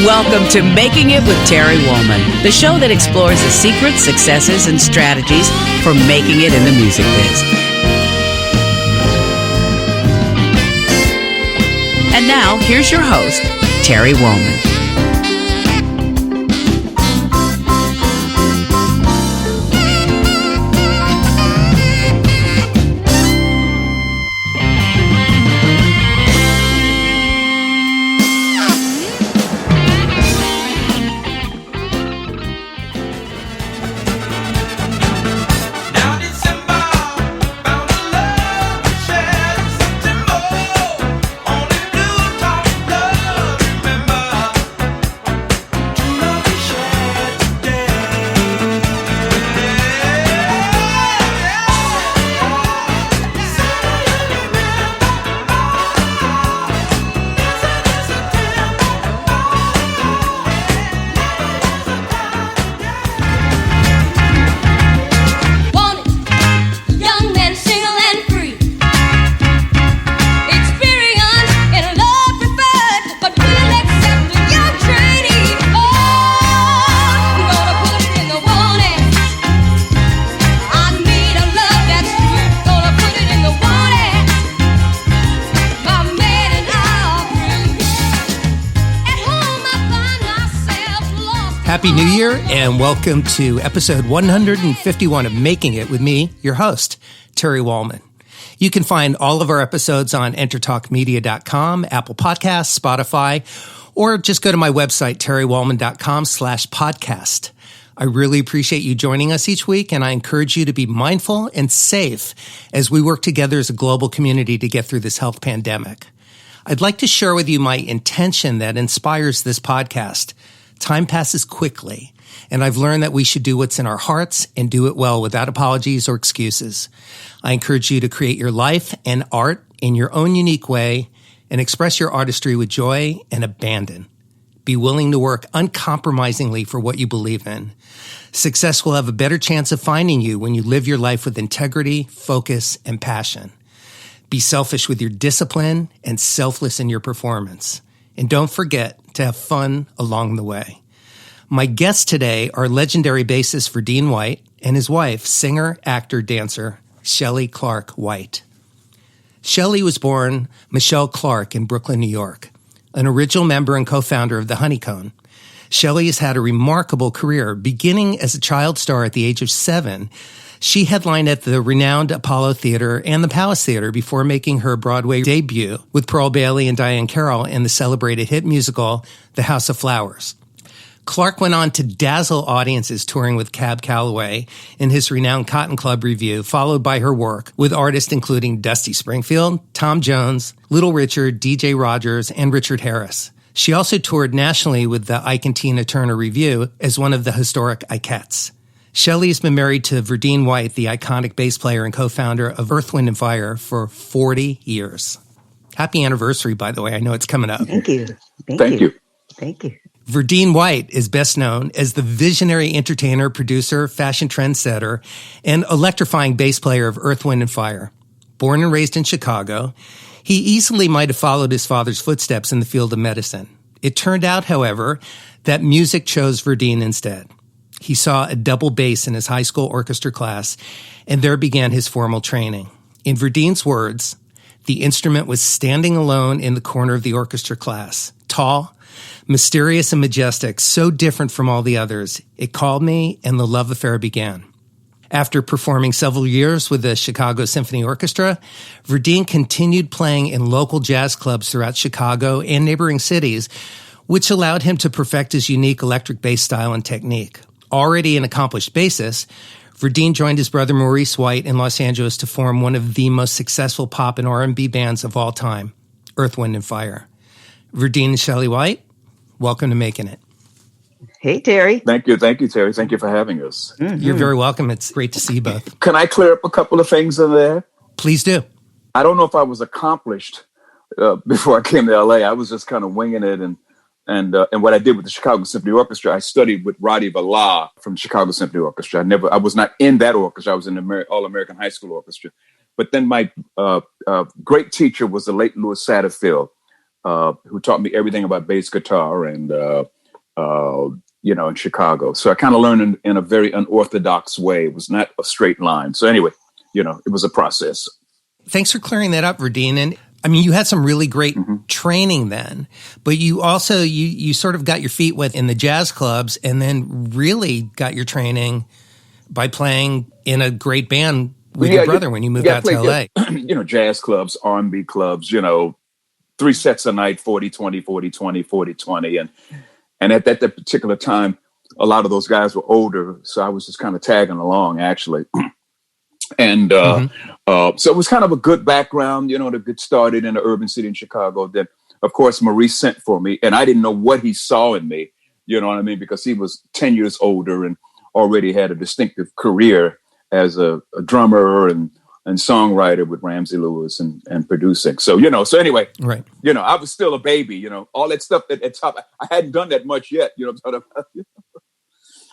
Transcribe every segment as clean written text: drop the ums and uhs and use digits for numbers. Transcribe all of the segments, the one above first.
Welcome to Making It with Terry Woolman, the show that explores the secrets, successes, and strategies for making it in the music biz. And now, here's your host, Terry Woolman. Happy New Year, and welcome to episode 151 of Making It with me, your host, Terry Woolman. You can find all of our episodes on entertalkmedia.com, Apple Podcasts, Spotify, or just go to my website, terrywoolman.com/podcast. I really appreciate you joining us each week, and I encourage you to be mindful and safe as we work together as a global community to get through this health pandemic. I'd like to share with you my intention that inspires this podcast. Time passes quickly, and I've learned that we should do what's in our hearts and do it well without apologies or excuses. I encourage you to create your life and art in your own unique way and express your artistry with joy and abandon. Be willing to work uncompromisingly for what you believe in. Success will have a better chance of finding you when you live your life with integrity, focus, and passion. Be selfish with your discipline and selfless in your performance. And don't forget to have fun along the way. My guests today are legendary bassist Verdine White and his wife, singer, actor, dancer, Mashelle Clark White. Shelly was born Mashelle Clark in Brooklyn, New York, an original member and co-founder of the Honeycomb. Shelly has had a remarkable career. Beginning as a child star at the age of 7, she headlined at the renowned Apollo Theater and the Palace Theater before making her Broadway debut with Pearl Bailey and Diahann Carroll in the celebrated hit musical, The House of Flowers. Clark went on to dazzle audiences touring with Cab Calloway in his renowned Cotton Club Revue, followed by her work with artists including Dusty Springfield, Tom Jones, Little Richard, DJ Rogers, and Richard Harris. She also toured nationally with the Ike Tina Turner Revue as one of the historic Ikettes. Shelly has been married to Verdine White, the iconic bass player and co-founder of Earth, Wind & Fire, for 40 years. Happy anniversary, by the way. I know it's coming up. Thank you. Thank you. Verdine White is best known as the visionary entertainer, producer, fashion trendsetter, and electrifying bass player of Earth, Wind & Fire. Born and raised in Chicago, he easily might have followed his father's footsteps in the field of medicine. It turned out, however, that music chose Verdine instead. He saw a double bass in his high school orchestra class, and there began his formal training. In Verdine's words, the instrument was standing alone in the corner of the orchestra class, tall, mysterious, and majestic, so different from all the others. It called me, and the love affair began. After performing several years with the Chicago Symphony Orchestra, Verdine continued playing in local jazz clubs throughout Chicago and neighboring cities, which allowed him to perfect his unique electric bass style and technique. Already an accomplished bassist, Verdine joined his brother Maurice White in Los Angeles to form one of the most successful pop and R&B bands of all time, Earth, Wind & Fire. Verdine and Shelly White, welcome to Making It. Hey, Terry. Thank you, Terry. Thank you for having us. Mm-hmm. You're very welcome. It's great to see you both. Can I clear up a couple of things in there? Please do. I don't know if I was accomplished before I came to LA. I was just kind of winging it, and what I did with the Chicago Symphony Orchestra, I studied with Roddy Vallah from the Chicago Symphony Orchestra. I was not in that orchestra. I was in the All-American High School Orchestra. But then my great teacher was the late Louis Satterfield, who taught me everything about bass guitar and in Chicago. So I kind of learned in a very unorthodox way. It was not a straight line. So anyway, it was a process. Thanks for clearing that up, Verdine. And I mean, you had some really great training then, but you also, you sort of got your feet wet in the jazz clubs and then really got your training by playing in a great band with your brother when you moved out to LA. Jazz clubs, R&B clubs, 3 sets a night, 40-20, 40-20, 40-20. And at that particular time, a lot of those guys were older. So I was just kind of tagging along, actually. And so it was kind of a good background, to get started in the urban city in Chicago. Then, of course, Maurice sent for me, and I didn't know what he saw in me, you know what I mean? Because he was 10 years older and already had a distinctive career as a drummer and songwriter with Ramsey Lewis and producing. So, so anyway, right. I was still a baby, all that stuff at top. I hadn't done that much yet,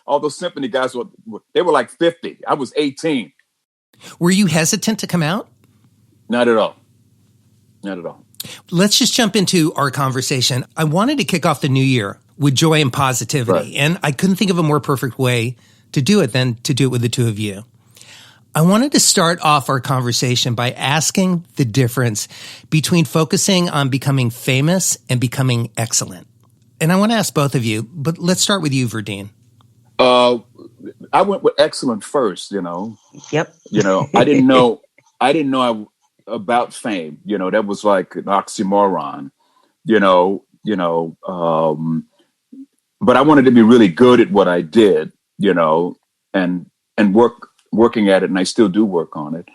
all those symphony guys they were like 50. I was 18. Were you hesitant to come out? Not at all. Not at all. Let's just jump into our conversation. I wanted to kick off the new year with joy and positivity, right. And I couldn't think of a more perfect way to do it than to do it with the two of you. I wanted to start off our conversation by asking the difference between focusing on becoming famous and becoming excellent. And I want to ask both of you, but let's start with you, Verdine. I went with excellent first, Yep. I didn't know about fame, that was like an oxymoron, but I wanted to be really good at what I did, and working at it. And I still do work on it,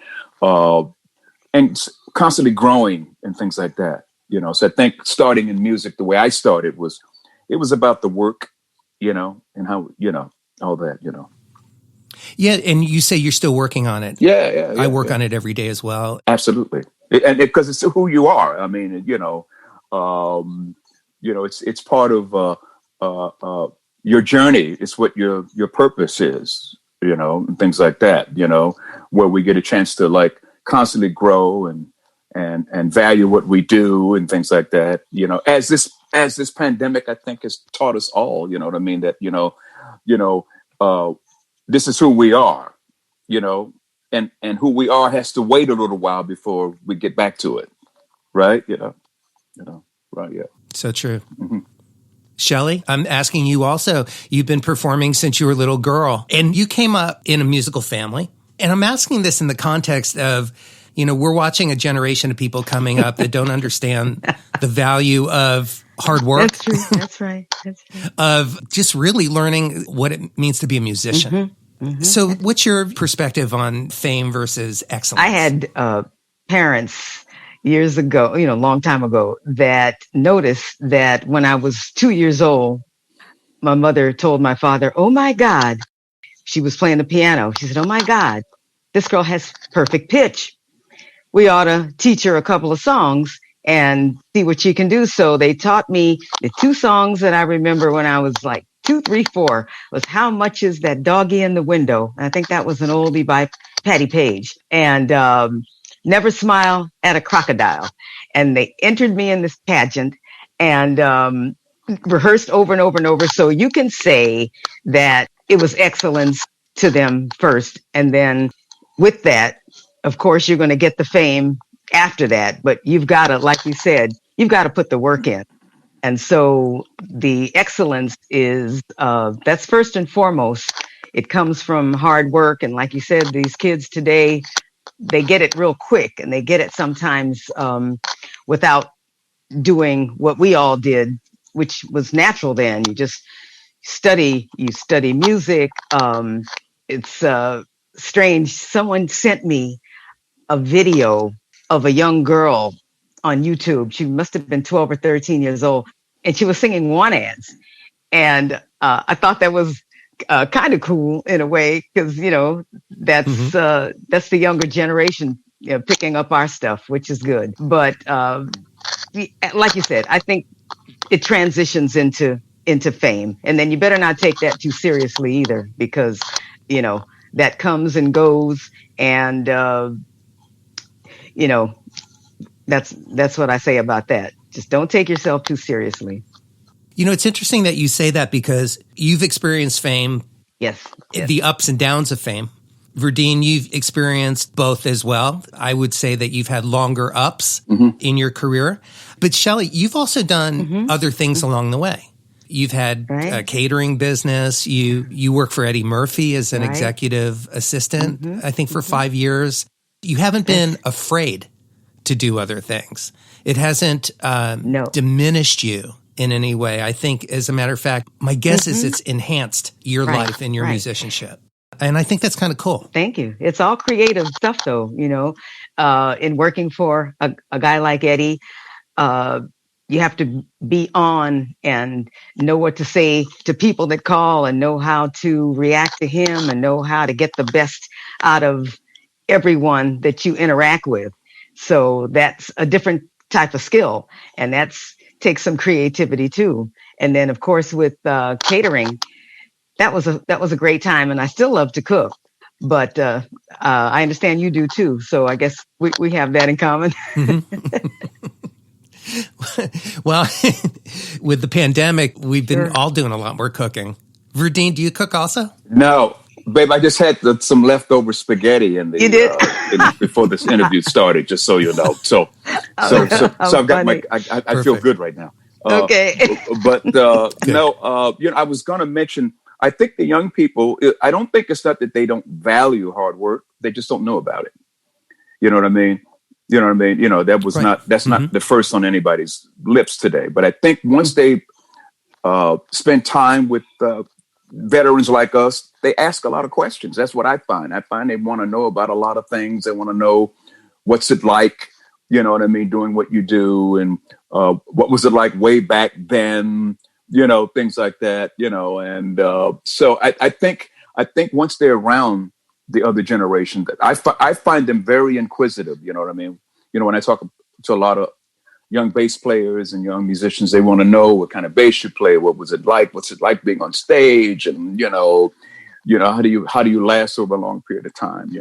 and constantly growing and things like that, so I think starting in music, the way I started it was about the work, and how, all that, Yeah, and you say you're still working on it. Yeah. I work on it every day as well. Absolutely. And because it's who you are. I mean, it's part of your journey. It's what your purpose is, and things like that, where we get a chance to like constantly grow and value what we do and things like that, as this pandemic, I think, has taught us all, what I mean, that, this is who we are, and who we are has to wait a little while before we get back to it. Right. Right. Yeah. So true. Mm-hmm. Shelly, I'm asking you also, you've been performing since you were a little girl and you came up in a musical family. And I'm asking this in the context of, we're watching a generation of people coming up that don't understand the value of hard work. That's true. That's right. Of just really learning what it means to be a musician. Mm-hmm. Mm-hmm. So what's your perspective on fame versus excellence? I had parents years ago, a long time ago, that noticed that when I was 2 years old, my mother told my father, "Oh my God," she was playing the piano. She said, "Oh my God, this girl has perfect pitch. We ought to teach her a couple of songs and see what she can do." So they taught me the 2 songs that I remember when I was like 2, 3, 4 was "How Much Is That Doggy in the Window?" And I think that was an oldie by Patti Page. And "Never Smile at a Crocodile." And they entered me in this pageant and rehearsed over and over and over. So you can say that it was excellence to them first. And then with that, of course, you're going to get the fame after that. But you've got to, like you said, you've got to put the work in. And so the excellence is, that's first and foremost. It comes from hard work. And like you said, these kids today, they get it real quick and they get it sometimes without doing what we all did, which was natural then. You just study music. It's strange. Someone sent me a video of a young girl on YouTube. She must have been 12 or 13 years old, and she was singing one-ads. And I thought that was kind of cool in a way, because, that's the younger generation picking up our stuff, which is good. But like you said, I think it transitions into fame. And then you better not take that too seriously either, because, that comes and goes. And, that's what I say about that. Just don't take yourself too seriously. It's interesting that you say that because you've experienced fame, Yes. the ups and downs of fame. Verdine, you've experienced both as well. I would say that you've had longer ups in your career. But Shelly, you've also done other things along the way. You've had a catering business. You work for Eddie Murphy as an executive assistant, I think for 5 years. You haven't been afraid to do other things. It hasn't diminished you in any way. I think, as a matter of fact, my guess is it's enhanced your life and your musicianship. And I think that's kind of cool. Thank you. It's all creative stuff, though, in working for a guy like Eddie. You have to be on and know what to say to people that call and know how to react to him and know how to get the best out of everyone that you interact with. So that's a different type of skill, and takes some creativity too. And then, of course, with catering, that was a great time, and I still love to cook. But I understand you do too, so I guess we have that in common. Well, with the pandemic, we've been all doing a lot more cooking. Verdine, do you cook also? No, babe, I just had some leftover spaghetti You did? Before this interview started, just so you know. So I've got I feel good right now. Okay. But I was going to mention, I think the young people, I don't think it's not that they don't value hard work. They just don't know about it. You know what I mean? That's not the first on anybody's lips today. But I think once they spend time with veterans like us, they ask a lot of questions. That's what I find. I find they want to know about a lot of things. They want to know what's it like, doing what you do, and what was it like way back then, things like that, and so I think once they're around the other generation, that I find them very inquisitive. You know what I mean? When I talk to a lot of young bass players and young musicians, they want to know what kind of bass you play. What was it like? What's it like being on stage? And how do you last over a long period of time?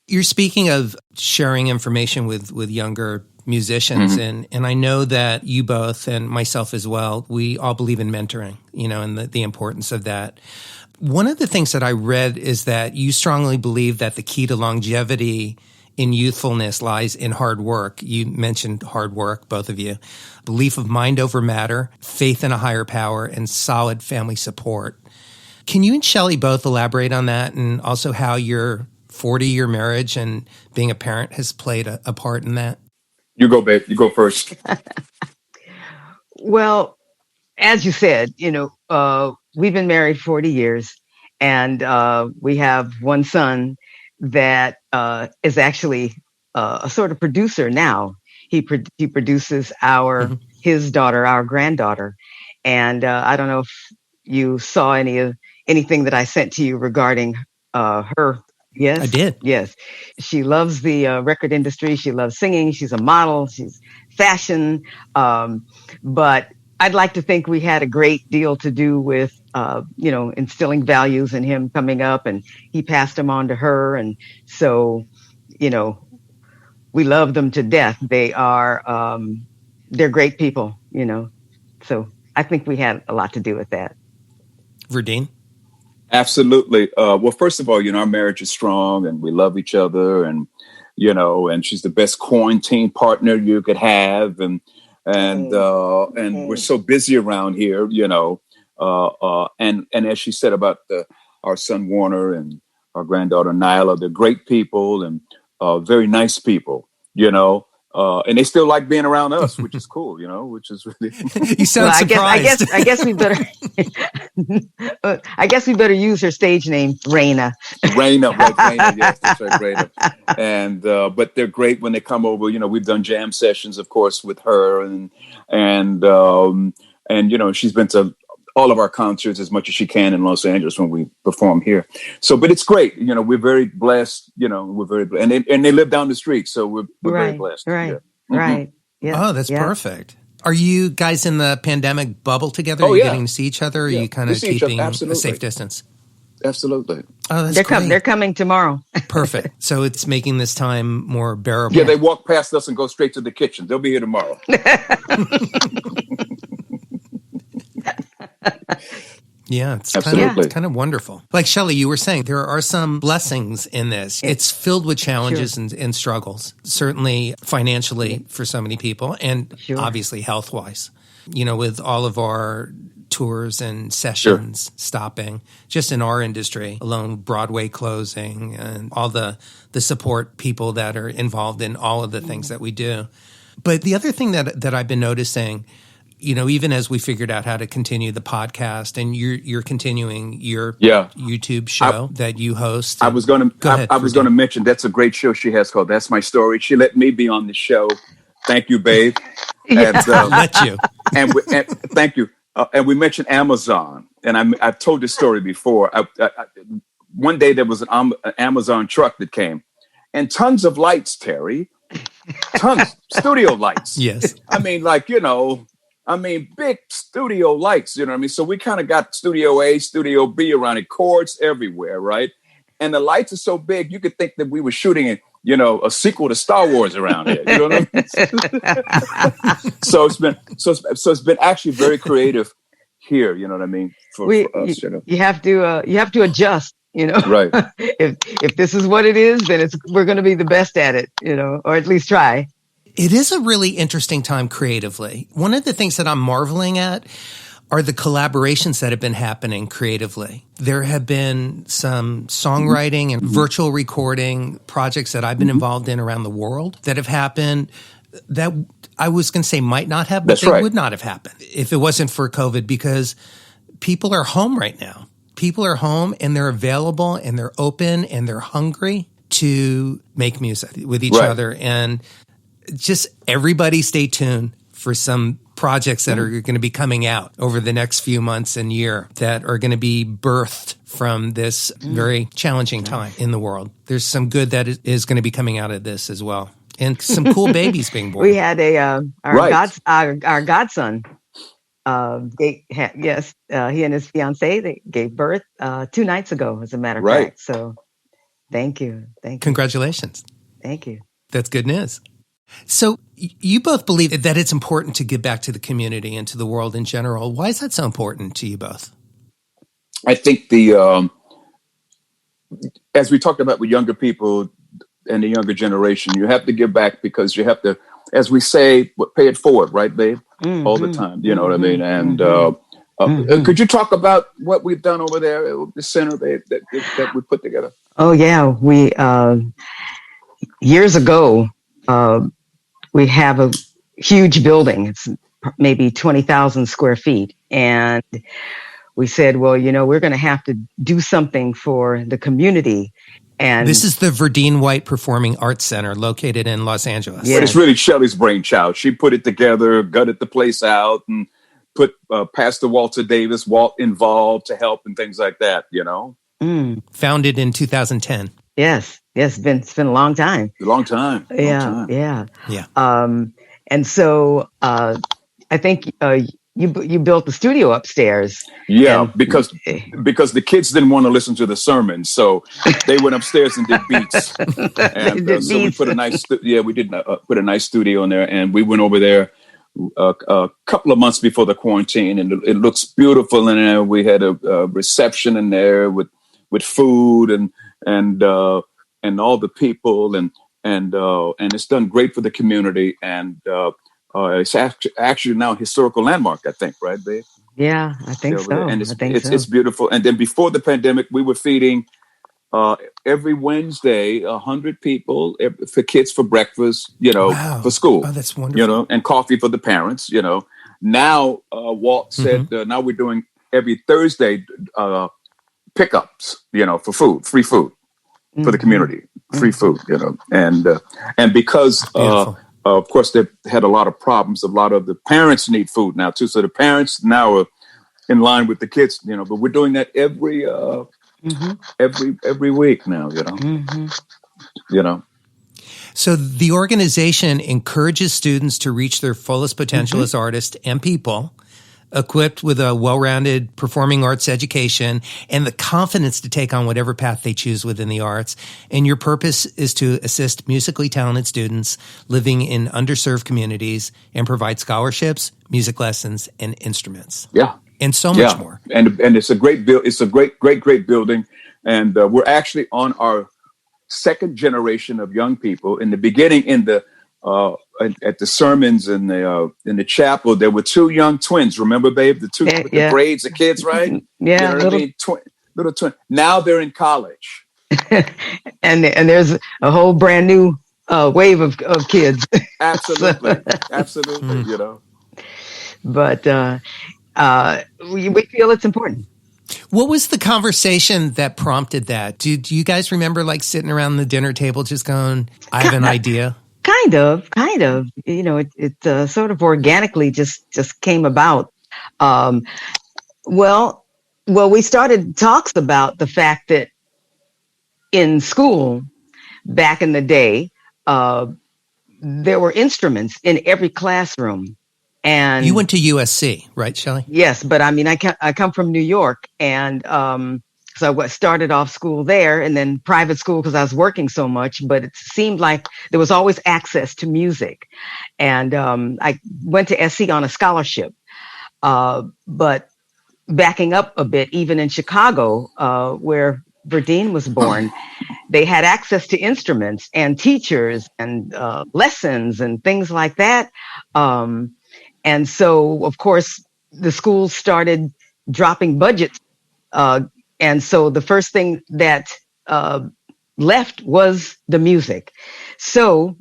You're speaking of sharing information with younger musicians, and I know that you both and myself as well, we all believe in mentoring, and the importance of that. One of the things that I read is that you strongly believe that the key to longevity in youthfulness lies in hard work. You mentioned hard work, both of you. Belief of mind over matter, faith in a higher power, and solid family support. Can you and Shelly both elaborate on that, and also how your 40-year marriage and being a parent has played a part in that? You go, babe. You go first. Well, as you said, we've been married 40 years, and we have one son that is actually a sort of producer now. He produces his daughter, our granddaughter, and I don't know if you saw anything that I sent to you regarding her. Yes, I did. Yes, she loves the record industry. She loves singing. She's a model. She's fashion, but I'd like to think we had a great deal to do with, instilling values in him coming up, and he passed them on to her. And so, we love them to death. They are, they're great people, so I think we had a lot to do with that. Verdine? Absolutely. Well, first of all, our marriage is strong and we love each other, and, and she's the best quarantine partner you could have. And we're so busy around here, and as she said about our son Warner and our granddaughter Nyla, they're great people and very nice people, and they still like being around us, which is cool, which is really. You sound surprised. I guess we better. I guess we better use her stage name, Raina. Raina, right? Raina, yes, that's right, Raina. And but they're great when they come over. We've done jam sessions, of course, with her, and she's been to all of our concerts as much as she can in Los Angeles when we perform here. So, but it's great. We're very blessed. We're very blessed, and they live down the street, so we're very blessed. Right, yeah. Right. Yeah. Oh, that's perfect. Are you guys in the pandemic bubble together? Are you getting to see each other? Or are you kind of keeping a safe distance? Absolutely. Oh, that's great. They're coming tomorrow. Perfect. So it's making this time more bearable. Yeah, they walk past us and go straight to the kitchen. They'll be here tomorrow. Yeah, it's Absolutely. kind of wonderful. Like Shelly, you were saying, there are some blessings in this. It's filled with challenges and struggles, certainly financially for so many people, and obviously health-wise. You know, with all of our tours and sessions stopping, just in our industry alone, Broadway closing, and all the support people that are involved in all of the things that we do. But the other thing that I've been noticing, you know, even as we figured out how to continue the podcast, and you're continuing your YouTube show that you host. I was going to mention that's a great show she has called "That's My Story." She let me be on the show. Thank you, babe. And, let you. And thank you. And we mentioned Amazon, and I've told this story before. One day there was an Amazon truck that came, and tons of lights, Terry, studio lights. Yes, I mean, big studio lights. You know what I mean? So we kind of got Studio A, Studio B around it, cords everywhere, right? And the lights are so big, you could think that we were shooting a sequel to Star Wars around here. You know what I mean? So it's been actually very creative here. You know what I mean? For us, you know, you have to adjust. You know, right? if this is what it is, then we're going to be the best at it. You know, or at least try. It is a really interesting time creatively. One of the things that I'm marveling at are the collaborations that have been happening creatively. There have been some songwriting and virtual recording projects that I've been involved in around the world that have happened that I was going to say might not have, but they would not have happened if it wasn't for COVID, because people are home right now. People are home and they're available and they're open and they're hungry to make music with each other. And just everybody stay tuned for some projects that are going to be coming out over the next few months and year that are going to be birthed from this very challenging time in the world. There's some good that is going to be coming out of this as well. And some cool babies being born. We had our godson. He and his fiancée, they gave birth 2 nights ago, as a matter of fact. So thank you. Congratulations. Thank you. That's good news. So you both believe that it's important to give back to the community and to the world in general. Why is that so important to you both? I think as we talked about with younger people and the younger generation, you have to give back because you have to, as we say, pay it forward, right, babe? Mm-hmm. All the time, you know what I mean? And could you talk about what we've done over there, the center, babe, that we put together? Oh, yeah. We, years ago, we have a huge building. It's maybe 20,000 square feet. And we said, well, we're going to have to do something for the community. And this is the Verdine White Performing Arts Center located in Los Angeles. Yes. But it's really Shelly's brainchild. She put it together, gutted the place out, and put Pastor Walter Davis, Walt, involved to help and things like that, Founded in 2010. Yes. It's been a long time. Yeah. And so I think you built the studio upstairs. Yeah, because the kids didn't want to listen to the sermon, so they went upstairs and did beats. And so we put a nice put a nice studio in there, and we went over there a couple of months before the quarantine, and it looks beautiful in there. We had a reception in there with food and all the people, and it's done great for the community, and it's actually now a historical landmark, I think, right, babe? Yeah, I think so. And it's beautiful. And then before the pandemic, we were feeding every Wednesday 100 people for kids for breakfast, for school. Oh, that's wonderful. And coffee for the parents. Now Walt said now we're doing every Thursday pickups, for food, free food for the community, free food, and because of course they've had a lot of problems. A lot of the parents need food now too, so the parents now are in line with the kids, but we're doing that every week now, So the organization encourages students to reach their fullest potential as artists and people, equipped with a well-rounded performing arts education and the confidence to take on whatever path they choose within the arts. And your purpose is to assist musically talented students living in underserved communities and provide scholarships, music lessons, and instruments. Yeah. and so much more. And it's a great it's a great building. And we're actually on our second generation of young people. In the beginning, at the sermons in the chapel, there were two young twins. Remember, babe, the two with the braids, the kids, right? Yeah, you know what I mean? Little twin. Now they're in college, and there's a whole brand new wave of kids. Absolutely, absolutely. You know, but we feel it's important. What was the conversation that prompted that? Do you guys remember like sitting around the dinner table just going, I have an idea? Kind of. You know, it sort of organically just came about. Well, we started talks about the fact that in school back in the day, there were instruments in every classroom. And you went to USC, right, Shelly? Yes, but I mean, I come from New York, and so I started off school there, and then private school because I was working so much. But it seemed like there was always access to music, and I went to SC on a scholarship. But backing up a bit, even in Chicago, where Verdine was born, they had access to instruments and teachers and lessons and things like that. And so, of course, the schools started dropping budgets. And so the first thing that left was the music. So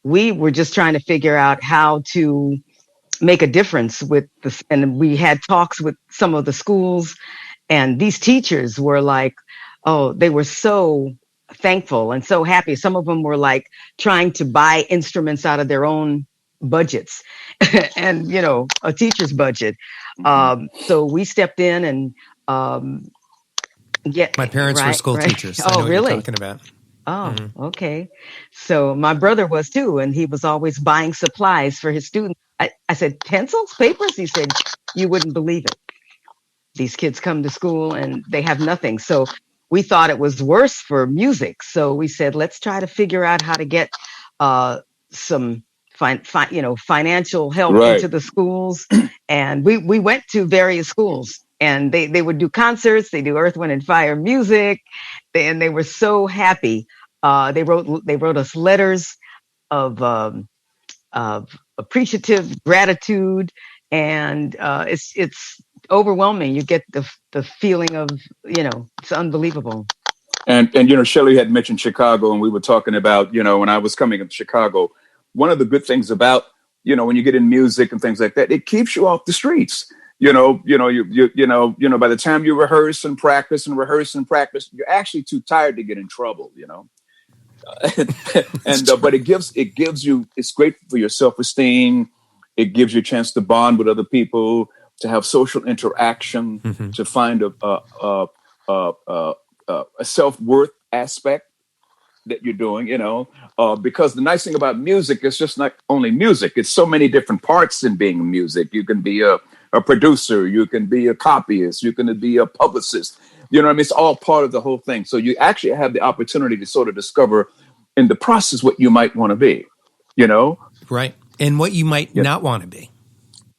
we were just trying to figure out how to make a difference with this. And we had talks with some of the schools, and these teachers were like, oh, they were so thankful and so happy. Some of them were like trying to buy instruments out of their own budgets and, you know, a teacher's budget. So we stepped in and my parents were school teachers. So I know what you're talking about. Oh, okay. So my brother was too, and he was always buying supplies for his students. I said, pencils, papers? He said, you wouldn't believe it. These kids come to school and they have nothing. So we thought it was worse for music. So we said, let's try to figure out how to get some financial help into the schools. And we went to various schools, and they would do concerts. They do Earth, Wind and Fire music. And they were so happy. They wrote us letters of appreciative gratitude. And it's overwhelming. You get the feeling of, you know, it's unbelievable. And you know, Shelly had mentioned Chicago, and we were talking about, you know, when I was coming to Chicago, one of the good things about, you know, when you get in music and things like that, it keeps you off the streets. You know, by the time you rehearse and practice, you're actually too tired to get in trouble, you know. But it gives you, it's great for your self-esteem. It gives you a chance to bond with other people, to have social interaction, to find a self-worth aspect that you're doing, you know, because the nice thing about music is just not only music. It's so many different parts in being music. You can be a producer, you can be a copyist, you can be a publicist. You know what I mean? It's all part of the whole thing. So you actually have the opportunity to sort of discover in the process what you might want to be, you know? Right. And what you might not want to be.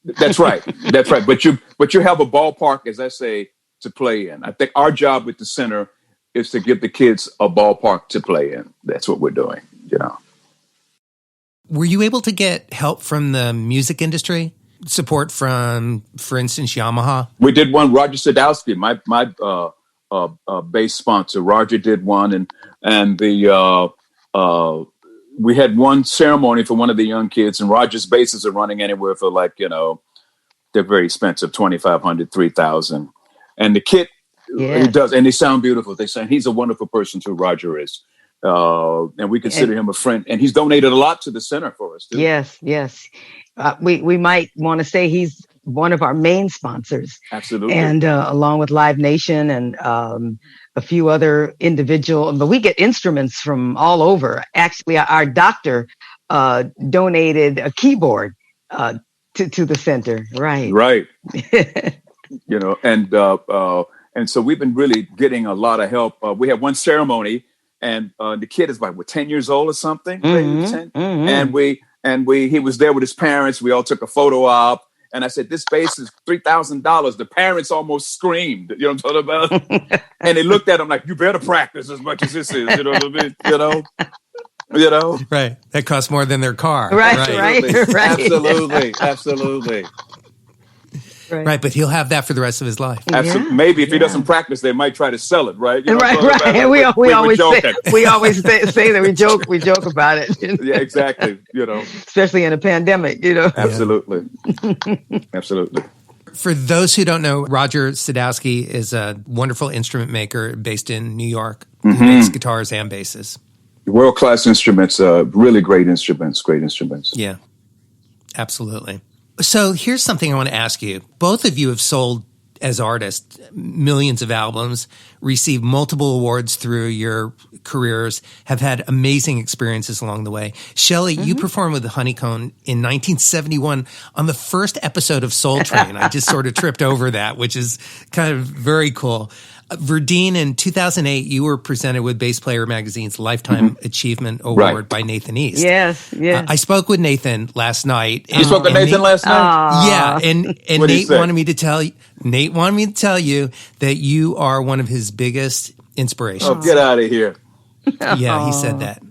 That's right. That's right. But you have a ballpark, as I say, to play in. I think our job with the center is to give the kids a ballpark to play in. That's what we're doing, you know. Were you able to get help from the music industry? Support from, for instance, Yamaha? We did one. Roger Sadowski, my bass sponsor. Roger did one, and we had one ceremony for one of the young kids, and Roger's basses are running anywhere for, like, you know, they're very expensive, $2,500, $3,000, and the kit. He does, and they sound beautiful. They sound. He's a wonderful person too. Roger is, and we consider him a friend. And he's donated a lot to the center for us too. Yes. We might want to say he's one of our main sponsors. Absolutely. And along with Live Nation and a few other individual, but we get instruments from all over. Actually, our doctor donated a keyboard to the center. Right. You know, and so we've been really getting a lot of help. We had one ceremony, and the kid is like 10 years old or something, 10. And he was there with his parents. We all took a photo op, And I said, this bass is $3,000. The parents almost screamed. You know what I'm talking about? And they looked at him like, you better practice as much as this is. You know what I mean? You know? Right. That costs more than their car. Right. Absolutely. Right. But he'll have that for the rest of his life. Absolutely. Yeah. Maybe if he doesn't practice, they might try to sell it, right? You know, right. And we always say that we joke about it. Yeah, exactly. You know, especially in a pandemic. You know, absolutely, absolutely. For those who don't know, Roger Sadowski is a wonderful instrument maker based in New York. Who makes guitars and basses. World-class instruments, really great instruments. Yeah, absolutely. So here's something I want to ask you. Both of you have sold, as artists, millions of albums, received multiple awards through your careers, have had amazing experiences along the way. Shelly, you performed with the Honeycomb in 1971 on the first episode of Soul Train. I just sort of tripped over that, which is kind of very cool. Verdine, in 2008, you were presented with Bass Player Magazine's Lifetime Achievement Award by Nathan East. Yes. I spoke with Nathan last night. You spoke with Nathan last night? Yeah, and Nate wanted me to tell you that you are one of his biggest inspirations. Oh, get out of here. Yeah, he said that.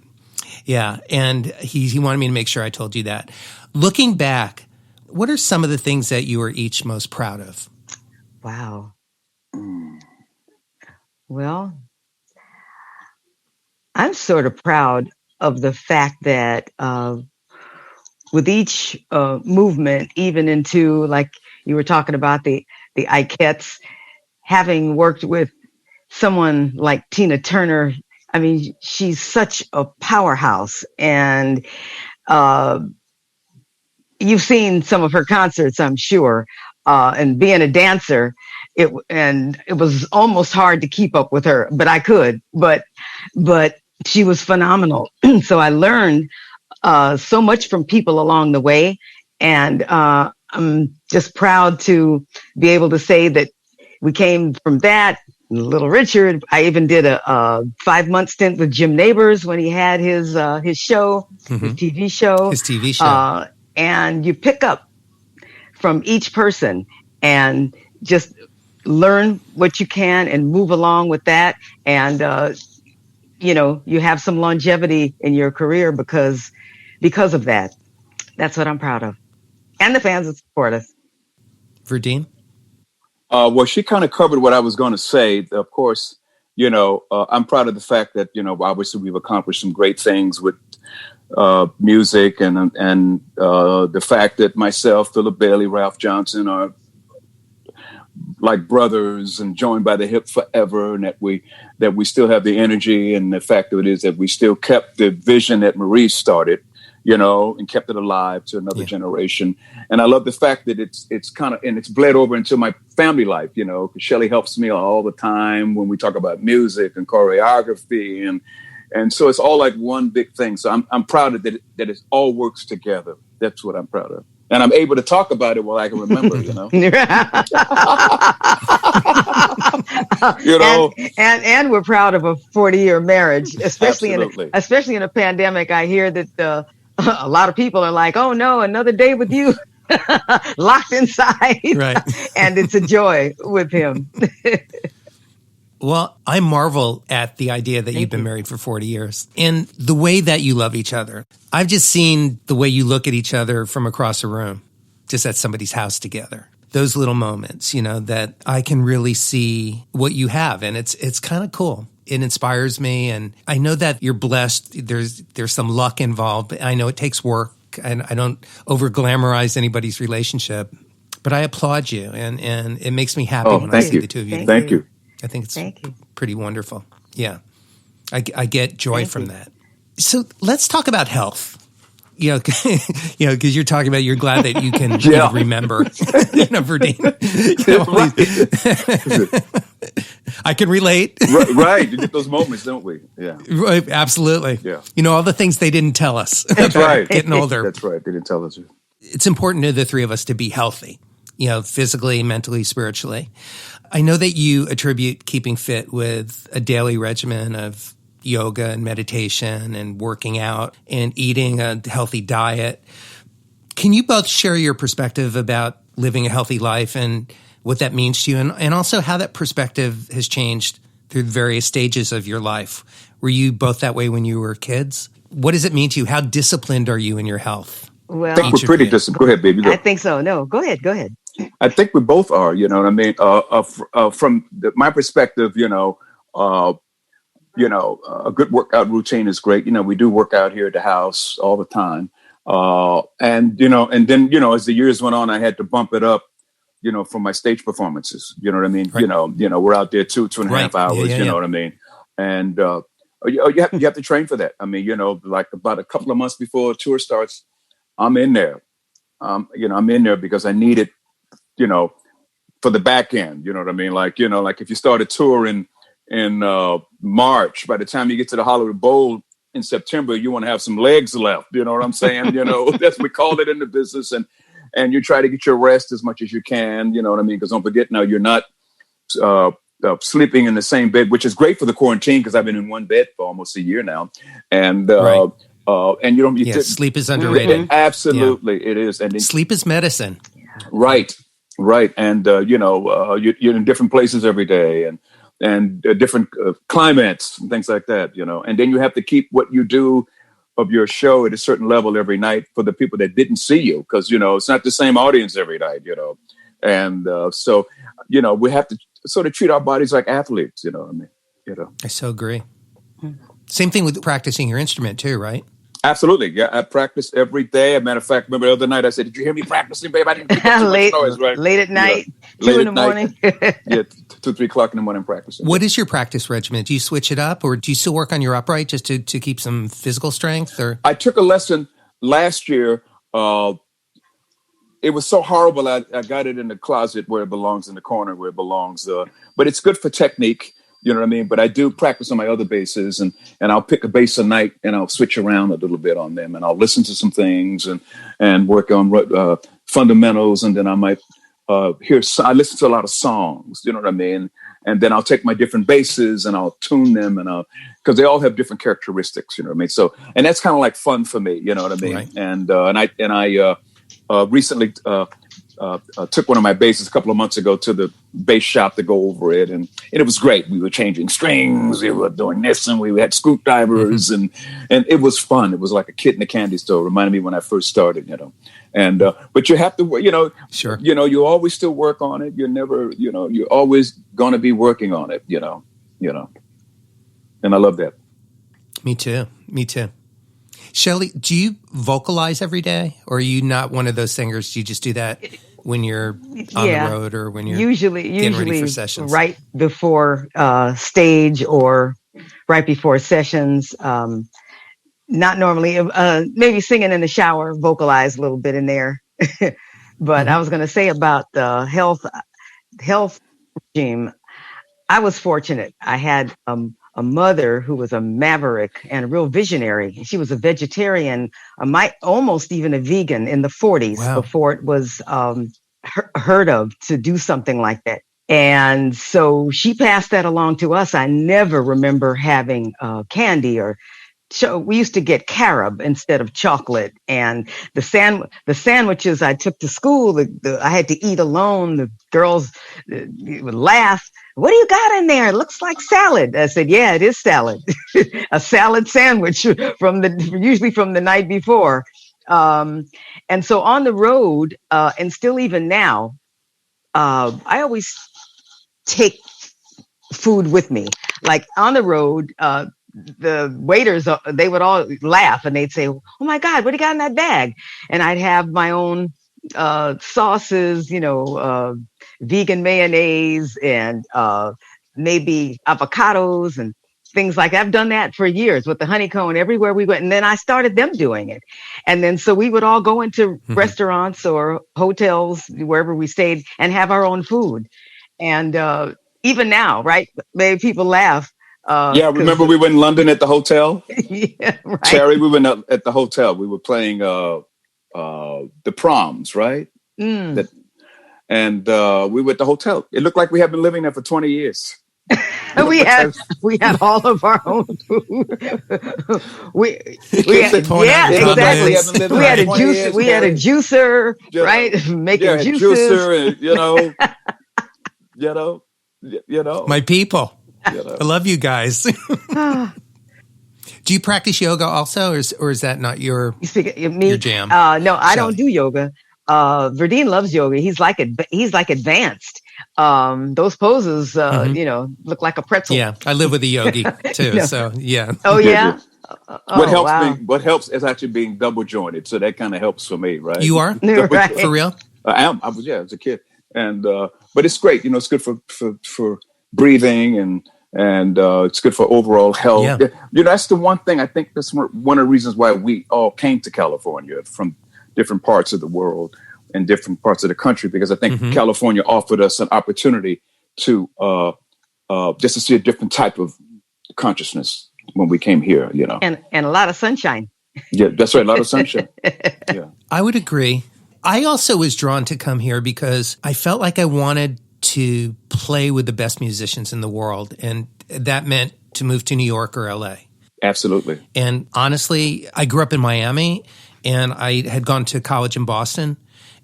Yeah, and he wanted me to make sure I told you that. Looking back, what are some of the things that you are each most proud of? Wow. Well, I'm sort of proud of the fact that with each movement, even into, like you were talking about, the Ikettes, having worked with someone like Tina Turner, I mean, she's such a powerhouse. And you've seen some of her concerts, I'm sure, and being a dancer, it was almost hard to keep up with her, but I could. But she was phenomenal. So I learned so much from people along the way, and I'm just proud to be able to say that we came from that. Little Richard, I even did a 5-month stint with Jim Nabors when he had his show, his TV show. And you pick up from each person and just learn what you can and move along with that. And, you have some longevity in your career because of that. That's what I'm proud of. And the fans that support us. Verdine? Well, she kind of covered what I was going to say. Of course, I'm proud of the fact that, obviously we've accomplished some great things with music and the fact that myself, Philip Bailey, Ralph Johnson are like brothers and joined by the hip forever, and that we still have the energy, and the fact of it is that we still kept the vision that Maurice started, and kept it alive to another generation. And I love the fact that it's kind of, and it's bled over into my family life, because Shelly helps me all the time when we talk about music and choreography, and so it's all like one big thing. So I'm proud of that it all works together. That's what I'm proud of. And I'm able to talk about it while I can remember, And we're proud of a 40-year marriage, especially in a pandemic. I hear that a lot of people are like, "Oh no, another day with you, locked inside." Right. And it's a joy with him. Well, I marvel at the idea that you've been married for 40 years and the way that you love each other. I've just seen the way you look at each other from across a room, just at somebody's house together. Those little moments, that I can really see what you have. And it's kind of cool. It inspires me. And I know that you're blessed. There's some luck involved. I know it takes work, and I don't over glamorize anybody's relationship, but I applaud you. And it makes me happy when I see the two of you. Thank you. I think it's pretty wonderful. Yeah. I get joy from that. So let's talk about health. Because you're talking about, you're glad that you can remember, Verdine. I can relate. Right. You get those moments, don't we? Yeah. Right, absolutely. Yeah. All the things they didn't tell us. That's right. Getting older. That's right. They didn't tell us. It's important to the three of us to be healthy, physically, mentally, spiritually. I know that you attribute keeping fit with a daily regimen of yoga and meditation and working out and eating a healthy diet. Can you both share your perspective about living a healthy life and what that means to you, and also how that perspective has changed through the various stages of your life. Were you both that way when you were kids? What does it mean to you? How disciplined are you in your health? Well, I think we're pretty disciplined. Go ahead, baby. Go. I think so. No, go ahead. I think we both are, you know what I mean? From my perspective, a good workout routine is great. You know, we do work out here at the house all the time. And then, as the years went on, I had to bump it up, for my stage performances. You know what I mean? Right. We're out there two and a half hours, you know what I mean? And you have to train for that. I mean, like about a couple of months before a tour starts, I'm in there. I'm in there because I need it, for the back end. You know what I mean? Like, like if you start a tour in March, by the time you get to the Hollywood Bowl in September, you want to have some legs left. You know what I'm saying? That's what we call it in the business. And you try to get your rest as much as you can. You know what I mean? Because don't forget now, you're not sleeping in the same bed, which is great for the quarantine because I've been in one bed for almost a year now. And right. And you don't. Sleep is underrated. Absolutely, it is. And sleep is medicine. Right. And you're in different places every day, and different climates and things like that. And then you have to keep what you do of your show at a certain level every night for the people that didn't see you, because it's not the same audience every night. And so we have to sort of treat our bodies like athletes. I so agree. Same thing with practicing your instrument too, right? Absolutely. Yeah, I practice every day. As a matter of fact, remember the other night I said, "Did you hear me practicing, babe? I didn't make too much noise, right?" Late at night, 2 in the morning. 2, 3 o'clock in the morning practicing. What is your practice regimen? Do you switch it up, or do you still work on your upright just to keep some physical strength? Or I took a lesson last year. It was so horrible. I got it in the closet where it belongs, in the corner where it belongs. But it's good for technique. You know what I mean? But I do practice on my other basses, and I'll pick a bass a night and I'll switch around a little bit on them, and I'll listen to some things and work on fundamentals. And then I might I listen to a lot of songs, you know what I mean? And then I'll take my different basses and I'll tune them, because they all have different characteristics, you know what I mean? So, and that's kind of like fun for me, you know what I mean? Right. And I recently took one of my basses a couple of months ago to the bass shop to go over it, and it was great. We were changing strings, we were doing this, and we had screwdrivers, and it was fun. It was like a kid in a candy store. It reminded me when I first started, And but you have to, sure, you always still work on it. You're never, you're always going to be working on it, and I love that. Me too. Shelly, do you vocalize every day, or are you not one of those singers? Do you just do that when you're on the road, or when you're usually ready for sessions? Right before stage or right before sessions? Not normally. Maybe singing in the shower, vocalize a little bit in there. But I was going to say about the health regime. I was fortunate. I had a mother who was a maverick and a real visionary. She was a vegetarian, almost even a vegan in the 40s. Wow. Before it was heard of to do something like that. And so she passed that along to us. I never remember having candy or. So we used to get carob instead of chocolate, and the sandwiches I took to school, I had to eat alone. The girls would laugh. "What do you got in there? It looks like salad." I said, "Yeah, it is salad." A salad sandwich usually from the night before. And so on the road, and still even now, I always take food with me. Like on the road, the waiters, they would all laugh and they'd say, "Oh my God, what do you got in that bag?" And I'd have my own sauces, vegan mayonnaise and maybe avocados and things like that. I've done that for years with the honeycomb everywhere we went. And then I started them doing it. And then so we would all go into restaurants or hotels, wherever we stayed, and have our own food. And even now, right? Maybe people laugh. Remember we were in London at the hotel? Yeah, right. Terry, we were at the hotel. We were playing the Proms, right? And we were at the hotel. It looked like we had been living there for 20 years. we had all of our own food. we had, exactly. We had a juice. We had a juicer, right? Making juices. Juicer, My people. I love you guys. Do you practice yoga also, or is that not your jam? No, I don't do yoga. Verdine loves yoga. He's like advanced. Those poses, look like a pretzel. Yeah, I live with a yogi too. So yeah. Oh yeah. What helps is actually being double jointed. So that kind of helps for me, right? You are right. For real? I am. I was as a kid, and but it's great. It's good for breathing and it's good for overall health. Yeah. That's the one thing I think that's one of the reasons why we all came to California from different parts of the world and different parts of the country, because I think California offered us an opportunity to just to see a different type of consciousness when we came here, and a lot of sunshine. Yeah, that's right. A lot of sunshine. Yeah, I would agree. I also was drawn to come here because I felt like I wanted to play with the best musicians in the world. And that meant to move to New York or LA. Absolutely. And honestly, I grew up in Miami and I had gone to college in Boston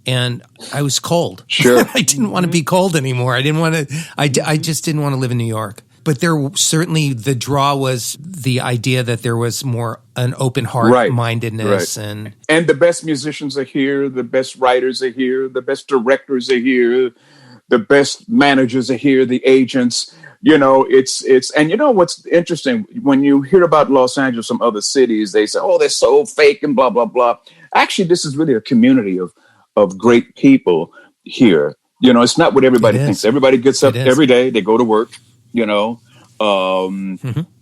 and I was cold. Sure. I didn't want to be cold anymore. I just didn't want to live in New York. But there certainly the draw was the idea that there was more an open heart mindedness and the best musicians are here, the best writers are here, the best directors are here, the best managers are here, the agents. It's and what's interesting when you hear about Los Angeles from other cities, they say, oh, they're so fake and blah blah blah. Actually, this is really a community of great people here. It's not what everybody thinks. Everybody gets up every day, they go to work.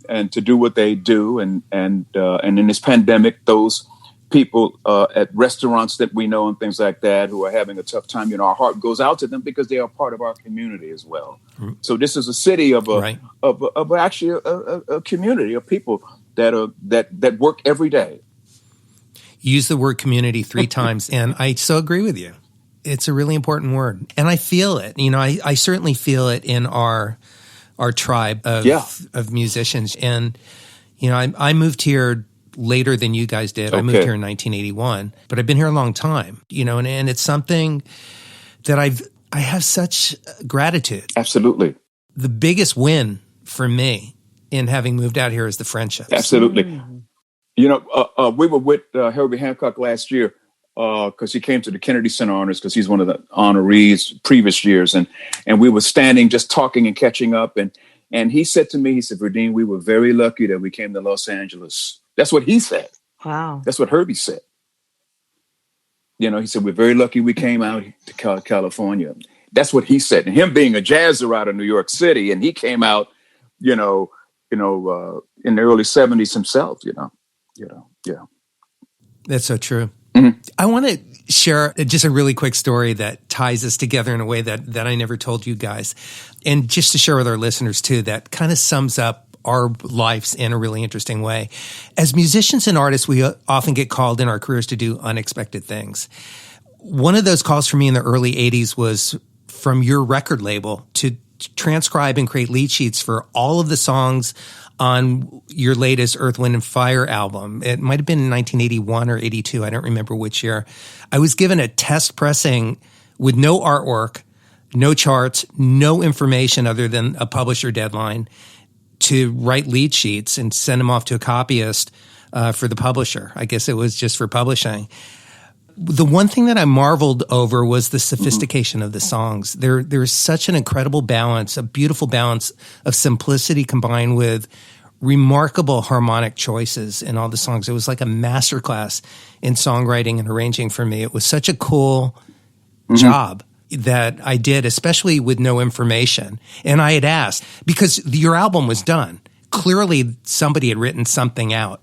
And to do what they do. And in this pandemic, those people at restaurants that we know and things like that who are having a tough time, our heart goes out to them because they are part of our community as well. So this is a city of actually a community of people that work every day. You use the word community 3 times, and I so agree with you. It's a really important word. And I feel it. I certainly feel it in our tribe of musicians. And, I moved here later than you guys did. Okay. I moved here in 1981, but I've been here a long time, and it's something that I have such gratitude. Absolutely. The biggest win for me in having moved out here is the friendships. Absolutely. We were with Herbie Hancock last year because he came to the Kennedy Center Honors because he's one of the honorees previous years. And we were standing, just talking and catching up. And he said to me, Verdine, we were very lucky that we came to Los Angeles. That's what he said. Wow. That's what Herbie said. He said, we're very lucky we came out to California. That's what he said. And him being a jazzer out of New York City, and he came out, in the early 70s himself, yeah. That's so true. Mm-hmm. I want to share just a really quick story that ties us together in a way that I never told you guys. And just to share with our listeners too, that kind of sums up our lives in a really interesting way. As musicians and artists, we often get called in our careers to do unexpected things. One of those calls for me in the early 80s was from your record label to transcribe and create lead sheets for all of the songs on your latest Earth, Wind & Fire album. It might have been in 1981 or 82. I don't remember which year. I was given a test pressing with no artwork, no charts, no information other than a publisher deadline to write lead sheets and send them off to a copyist for the publisher. I guess it was just for publishing. The one thing that I marveled over was the sophistication of the songs. There's such an incredible balance, a beautiful balance of simplicity combined with remarkable harmonic choices in all the songs. It was like a masterclass in songwriting and arranging for me. It was such a cool job that I did, especially with no information. And I had asked, because your album was done. Clearly somebody had written something out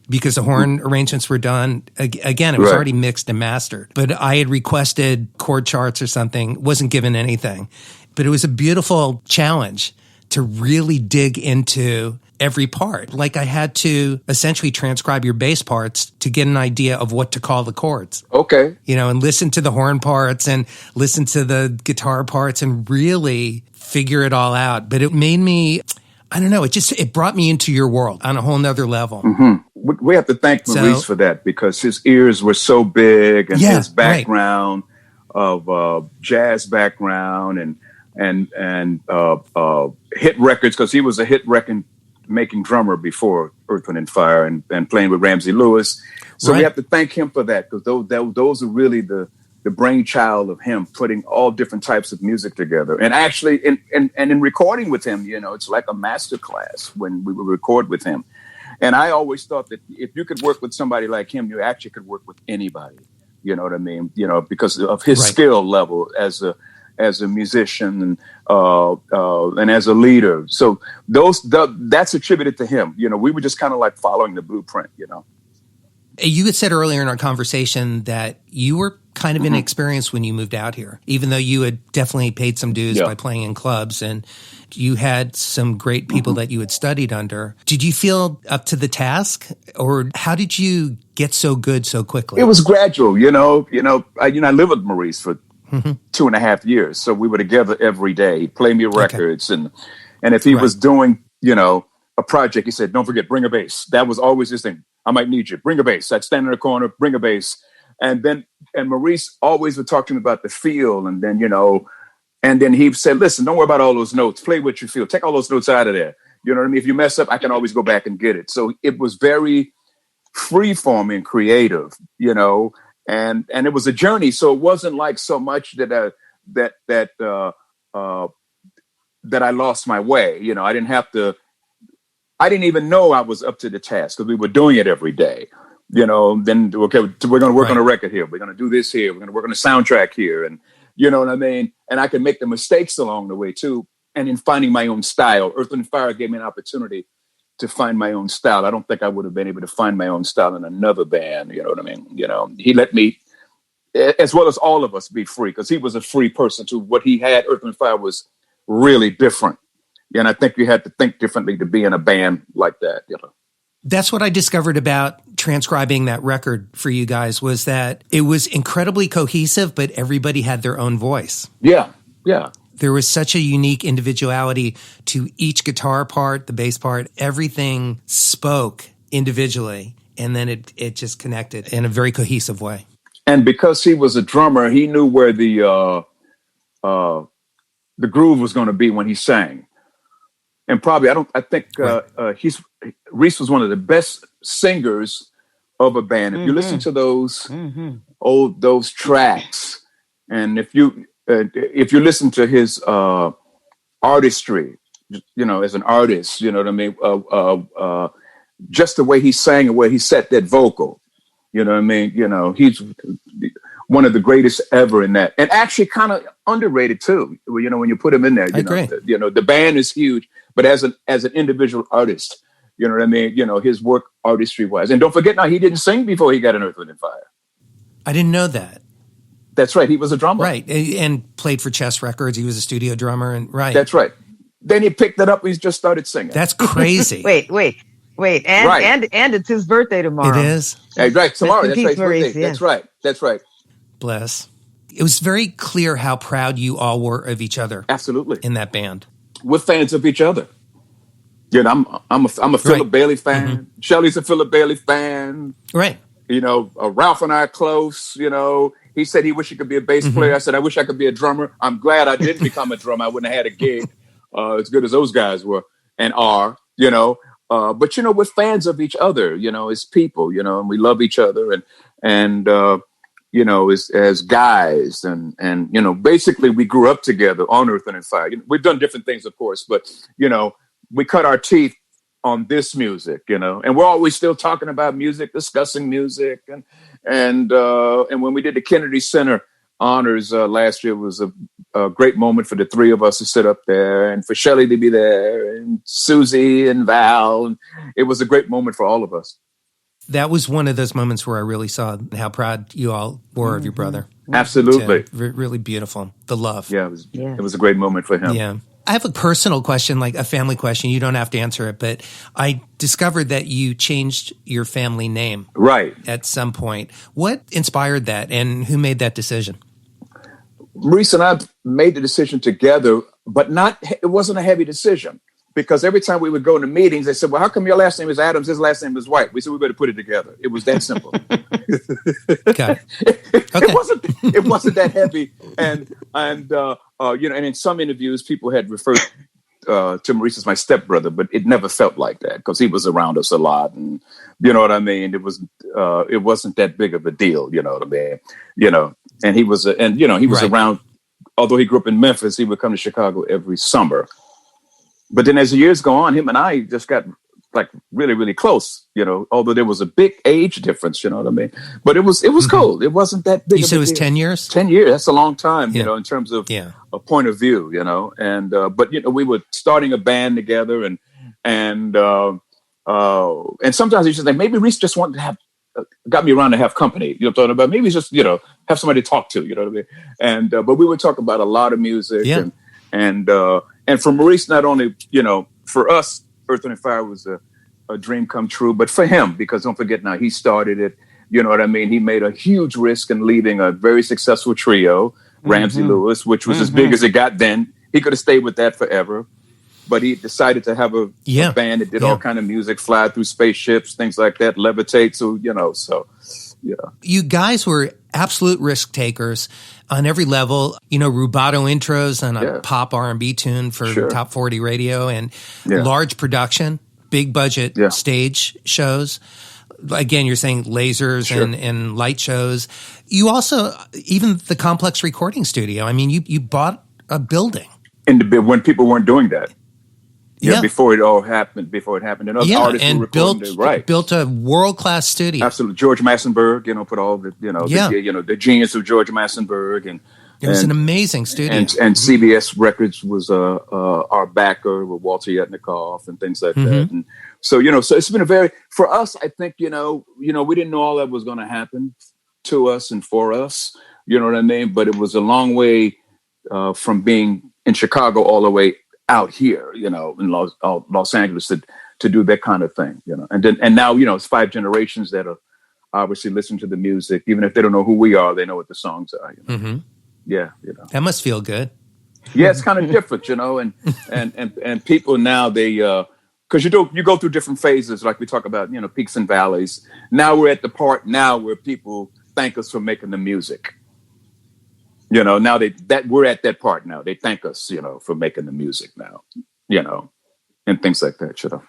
because the horn arrangements were done. Again, it was already mixed and mastered. But I had requested chord charts or something, wasn't given anything. But it was a beautiful challenge to really dig into every part. Like I had to essentially transcribe your bass parts to get an idea of what to call the chords. Okay. And listen to the horn parts and listen to the guitar parts and really figure it all out. But it made me, I don't know. It brought me into your world on a whole nother level. Mm-hmm. We have to thank Maurice for that, because his ears were so big, and his background of jazz background and hit records, because he was a hit record making drummer before Earth, Wind & Fire and playing with Ramsey Lewis. So we have to thank him for that, because those are really the brainchild of him putting all different types of music together. And actually, in recording with him, it's like a master class when we would record with him. And I always thought that if you could work with somebody like him, you actually could work with anybody. You know what I mean? Because of his skill level as a musician and as a leader. So that's attributed to him. We were just kind of like following the blueprint. You had said earlier in our conversation that you were kind of inexperienced when you moved out here, even though you had definitely paid some dues by playing in clubs, and you had some great people that you had studied under. Did you feel up to the task, or how did you get so good so quickly? It was gradual. I lived with Maurice for 2.5 years, so we were together every day. He'd play me records, and if he was doing a project, he said, "Don't forget, bring a bass." That was always his thing. I might need you. Bring a bass. I'd stand in the corner, bring a bass. And Maurice always would talk to me about the feel. And then he said, "Listen, don't worry about all those notes. Play what you feel. Take all those notes out of there. You know what I mean? If you mess up, I can always go back and get it." So it was very free-forming and creative, and it was a journey. So it wasn't like so much that I lost my way. I didn't even know I was up to the task, because we were doing it every day. Then, okay, we're going to work on a record here. We're going to do this here. We're going to work on a soundtrack here. And you know what I mean? And I could make the mistakes along the way too. And in finding my own style, Earth, Wind & Fire gave me an opportunity to find my own style. I don't think I would have been able to find my own style in another band. You know what I mean? He let me, as well as all of us, be free, because he was a free person too. What he had, Earth, Wind & Fire, was really different. And I think you had to think differently to be in a band like that. That's what I discovered about transcribing that record for you guys, was that it was incredibly cohesive, but everybody had their own voice. Yeah. There was such a unique individuality to each guitar part, the bass part. Everything spoke individually, and then it just connected in a very cohesive way. And because he was a drummer, he knew where the groove was going to be when he sang. And probably, I think Reese was one of the best singers of a band. If you listen to those tracks, and if you listen to his artistry, as an artist, you know what I mean? Just the way he sang and where he set that vocal, you know what I mean? He's one of the greatest ever in that, and actually kind of underrated too. When you put him in there, the band is huge, but as an individual artist, you know what I mean? His work artistry wise, and don't forget now, he didn't sing before he got in Earth, Wind & Fire. I didn't know that. That's right. He was a drummer, right, and played for Chess Records. He was a studio drummer, and right. That's right. Then he picked it up. He's just started singing. That's crazy. Wait, and it's his birthday tomorrow. It is. Hey, right, tomorrow. That's right. His Maurice, birthday. That's right. Bless. It was very clear how proud you all were of each other. Absolutely. In that band. We're fans of each other. I'm a Philip Bailey fan. Mm-hmm. Shelly's a Philip Bailey fan. Right. Ralph and I are close. He said he wished he could be a bass player. I said, I wish I could be a drummer. I'm glad I didn't become a drummer. I wouldn't have had a gig as good as those guys were and are, but we're fans of each other, as people, and we love each other and as guys and basically we grew up together on Earth, Wind & Fire. We've done different things, of course, but, we cut our teeth on this music, and we're always still talking about music, discussing music. And when we did the Kennedy Center honors last year, it was a great moment for the three of us to sit up there and for Shelly to be there and Susie and Val. And it was a great moment for all of us. That was one of those moments where I really saw how proud you all were of your brother. Absolutely. Really beautiful. The love. Yeah, it was a great moment for him. Yeah. I have a personal question, like a family question. You don't have to answer it, but I discovered that you changed your family name. Right. At some point. What inspired that, and who made that decision? Maurice and I made the decision together, but it wasn't a heavy decision. because every time we would go to meetings, they said, well, how come your last name is Adams? His last name is White. We said, we better put it together. It was that simple. Okay. It wasn't that heavy. And in some interviews, people had referred to Maurice as my stepbrother, but it never felt like that because he was around us a lot. And you know what I mean? It wasn't that big of a deal. You know what I mean? And he was, he was around, although he grew up in Memphis, he would come to Chicago every summer. But then as the years go on, him and I just got like really, really close, although there was a big age difference, you know what I mean? But it was cool. It wasn't that big. You said it was 10 years? 10 years. That's a long time, in terms of a point of view, and, but, we were starting a band together and sometimes he just like, maybe Reese just wanted to have, got me around to have company, you know what I'm talking about? Maybe just, have somebody to talk to, you know what I mean? And, but we would talk about a lot of music and for Maurice, not only, for us, Earth, Wind & Fire was a dream come true, but for him, because don't forget now, he started it, you know what I mean? He made a huge risk in leaving a very successful trio, Ramsey Lewis, which was as big as it got then. He could have stayed with that forever, but he decided to have a band that did all kind of music, fly through spaceships, things like that, levitate. So, You guys were absolute risk takers on every level, rubato intros on a pop R&B tune for Top 40 radio and large production, big budget stage shows. Again, you're saying lasers and light shows. You also, even the complex recording studio. I mean, you bought a building. When people weren't doing that. Before it happened. And other artists were recording built a world-class studio. Absolutely. George Massenburg, put all the, the genius of George Massenburg. And it was an amazing studio. And CBS Records was our backer with Walter Yetnikoff and things like that. And so, so it's been for us, I think, we didn't know all that was going to happen to us and for us, you know what I mean? But it was a long way from being in Chicago all the way out here, in Los Angeles to do that kind of thing, and now, it's 5 generations that are obviously listen to the music, even if they don't know who we are, they know what the songs are. That must feel good. Yeah, it's kind of different, and people now because you go through different phases, like we talk about, peaks and valleys. Now we're at the part now where people thank us for making the music. Now we're at that part now. They thank us, for making the music now, and things like that,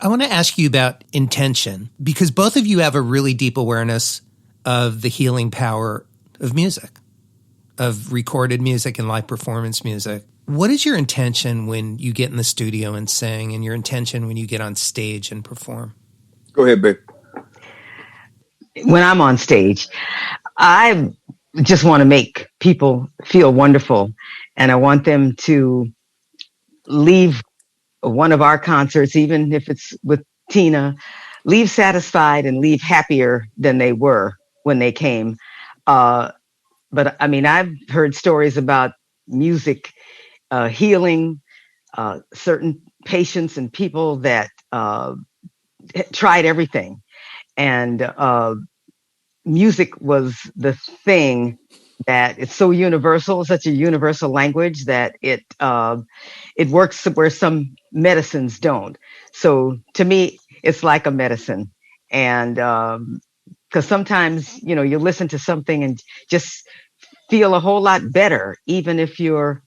I want to ask you about intention, because both of you have a really deep awareness of the healing power of music, of recorded music and live performance music. What is your intention when you get in the studio and sing, and your intention when you get on stage and perform? Go ahead, babe. When I'm on stage, I just want to make people feel wonderful. And I want them to leave one of our concerts, even if it's with Tina, leave satisfied and leave happier than they were when they came. But I mean, I've heard stories about music healing certain patients and people that tried everything. And music was the thing that it's so universal, such a universal language that it works where some medicines don't. So to me, it's like a medicine. And because sometimes, you listen to something and just feel a whole lot better, even if you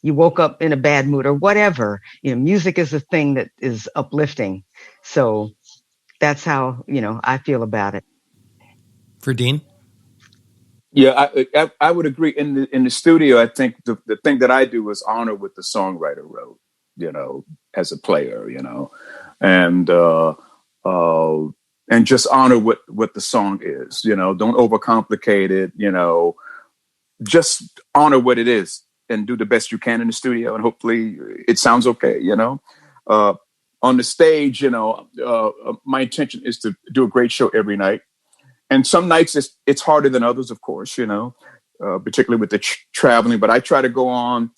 woke up in a bad mood or whatever. Music is a thing that is uplifting. So that's how, I feel about it. Verdine? Yeah, I would agree. In the studio, I think the thing that I do is honor what the songwriter wrote, as a player, and just honor what the song is, don't overcomplicate it, just honor what it is and do the best you can in the studio, and hopefully it sounds okay, on the stage, my intention is to do a great show every night. And some nights it's harder than others, of course, particularly with the traveling. But I try to go on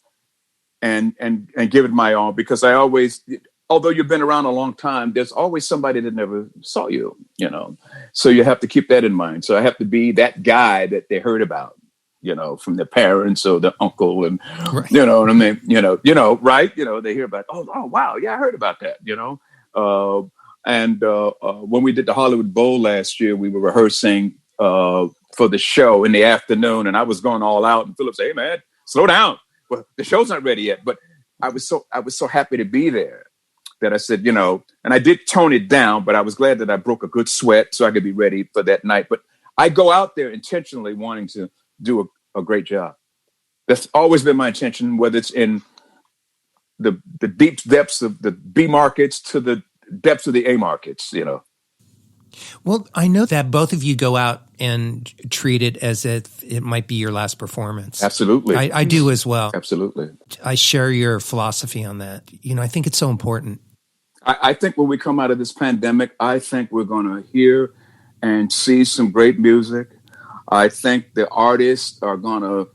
and give it my all, because I always, although you've been around a long time, there's always somebody that never saw you, So you have to keep that in mind. So I have to be that guy that they heard about, from their parents or the uncle, and Right. you know what I mean. Right? They hear about, oh wow, yeah, I heard about that. And when we did the Hollywood Bowl last year, we were rehearsing for the show in the afternoon, and I was going all out. And Philip said, "Hey man, slow down. Well, the show's not ready yet." But I was so happy to be there that I said, and I did tone it down, but I was glad that I broke a good sweat so I could be ready for that night. But I go out there intentionally wanting to do a great job. That's always been my intention, whether it's in the deep depths of the B markets to the depths of the A markets, Well, I know that both of you go out and treat it as if it might be your last performance. Absolutely. I do as well. Absolutely. I share your philosophy on that. I think it's so important. I think when we come out of this pandemic, I think we're going to hear and see some great music. I think the artists are going to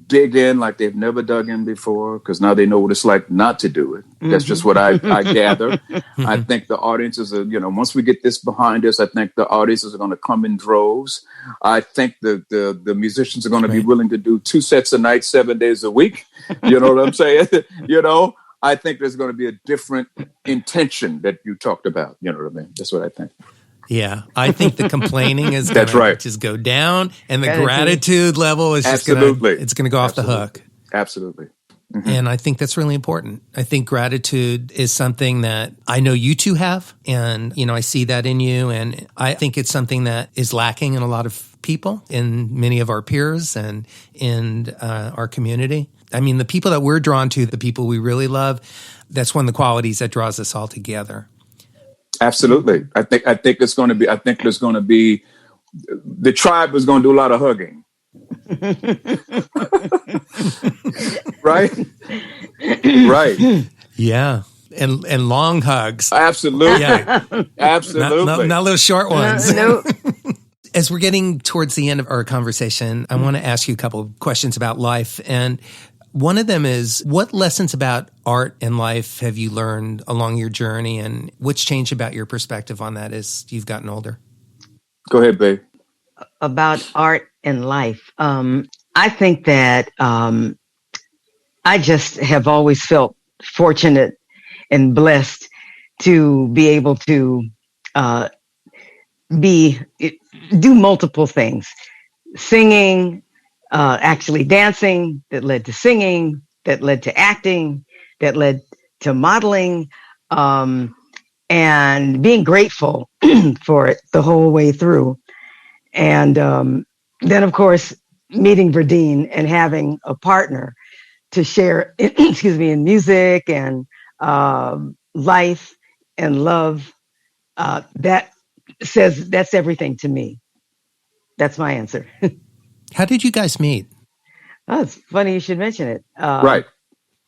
dig in like they've never dug in before, because now they know what it's like not to do it. That's just what I gather. I think the audiences are, once we get this behind us, I think the audiences are going to come in droves. I think the musicians are going to be willing to do 2 sets a night, 7 days a week. You know what I'm saying? I think there's going to be a different intention that you talked about. You know what I mean? That's what I think. Yeah, I think the complaining is going to just go down, and the gratitude level is just going to go off the hook. Absolutely. Mm-hmm. And I think that's really important. I think gratitude is something that I know you two have, and I see that in you, and I think it's something that is lacking in a lot of people, in many of our peers, and in our community. I mean, the people that we're drawn to, the people we really love, that's one of the qualities that draws us all together. Absolutely. I think it's going to be, there's going to be, the tribe is going to do a lot of hugging. Right? Right. Yeah. And long hugs. Absolutely. Yeah. Absolutely. Not little short ones. No. As we're getting towards the end of our conversation, I want to ask you a couple of questions about life. And one of them is, what lessons about art and life have you learned along your journey, and what's changed about your perspective on that as you've gotten older? Go ahead, babe. About art and life. I think that I just have always felt fortunate and blessed to be able to do multiple things. Singing, actually dancing, that led to singing, that led to acting, that led to modeling, and being grateful for it the whole way through. And then, of course, meeting Verdine and having a partner to share, in music and life and love. That's everything to me. That's my answer. How did you guys meet? Oh, it's funny you should mention it. Right.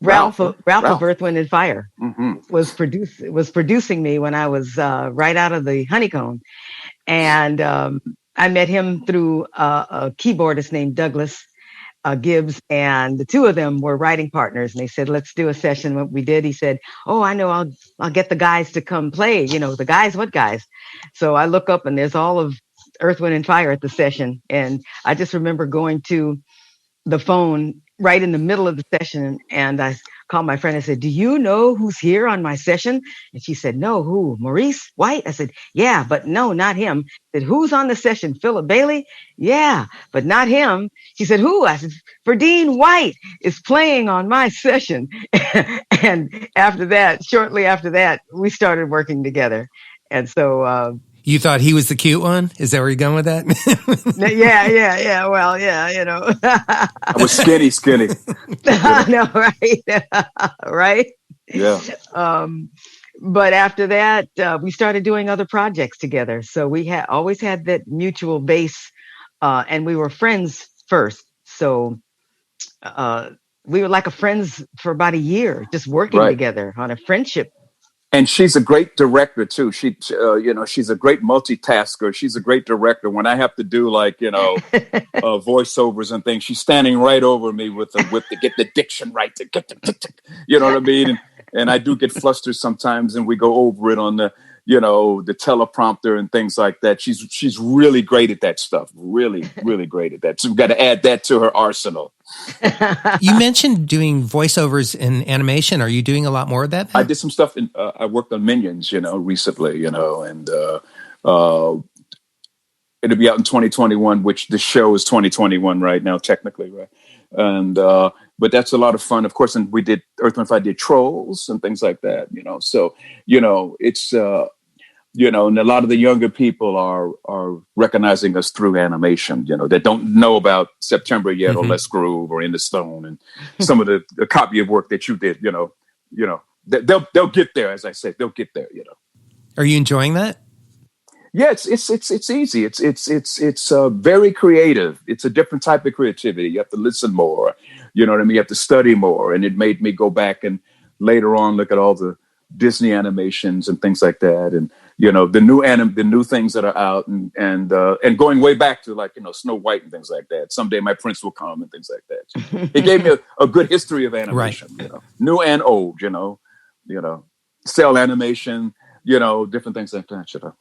Ralph of Earth, Wind and Fire Mm-hmm. was producing me when I was right out of the honeycomb. And I met him through a keyboardist named Douglas Gibbs, and the two of them were writing partners. And they said, "Let's do a session." What we did, he said, "Oh, I know, I'll get the guys to come play." The guys, what guys? So I look up and there's all of Earth, Wind and Fire at the session. And I just remember going to the phone right in the middle of the session, and I called my friend and said, "Do you know who's here on my session?" And she said, "No, who? Maurice White?" I said, "Yeah, but no, not him." I said, "Who's on the session? Philip Bailey?" "Yeah, but not him." She said, "Who?" I said, "Verdine White is playing on my session." And shortly after that, we started working together. And so, You thought he was the cute one? Is that where you're going with that? yeah. Well, yeah, I was skinny. No, right. Right. Yeah. But after that, we started doing other projects together. So we always had that mutual base, and we were friends first. So we were like friends for about a year, just working together on a friendship. And she's a great director too. She's a great multitasker. She's a great director. When I have to do voiceovers and things, she's standing right over me with the whip to get the diction right, to get the, you know what I mean? And I do get flustered sometimes, and we go over it on the, the teleprompter and things like that. She's really great at that stuff. Really, really great at that. So we've got to add that to her arsenal. You mentioned doing voiceovers in animation. Are you doing a lot more of that now? I did some stuff I worked on Minions, recently, and it'll be out in 2021, which the show is 2021 right now, technically, right? And but that's a lot of fun, of course. And we did Earth, Wind, Fire did Trolls and things like that, So it's and a lot of the younger people are recognizing us through animation, that don't know about September yet, or Let's Groove, or In the Stone, and some of the copy of work that you did. They'll get there, as I said, they'll get there. Are you enjoying that? Yeah, it's easy. It's very creative. It's a different type of creativity. You have to listen more. You know what I mean? You have to study more. And it made me go back and later on look at all the Disney animations and things like that. And the new things that are out, and going way back to Snow White and things like that. Someday My Prince Will Come and things like that. It gave me a good history of animation. Right. New and old. Cell animation. Different things like that.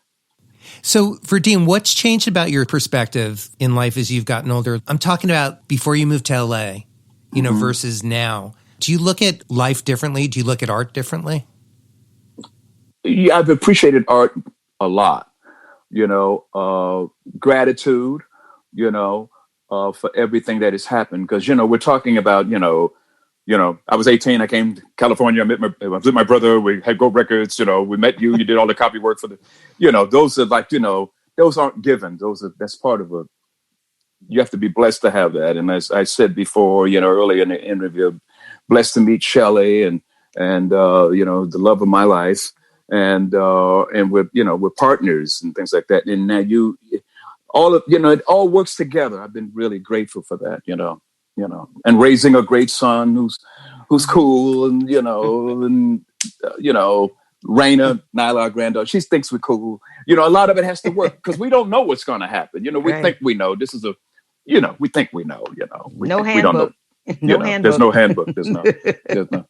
So, Verdine, what's changed about your perspective in life as you've gotten older? I'm talking about before you moved to LA, versus now. Do you look at life differently? Do you look at art differently? Yeah, I've appreciated art a lot. Gratitude, for everything that has happened. Because, we're talking about, I was 18. I came to California. I was with my brother. We had Go Records. We met you. You did all the copy work for the, those are those aren't given. That's part of you have to be blessed to have that. And as I said before, earlier in the interview, blessed to meet Shelley and the love of my life. And we're partners and things like that. And now it all works together. I've been really grateful for that, and raising a great son who's cool and, Raina, Nyla, our granddaughter, she thinks we're cool. A lot of it has to work because we don't know what's going to happen. We think we know. This is we think we know, No handbook. We don't know. No handbook. There's no handbook. There's no.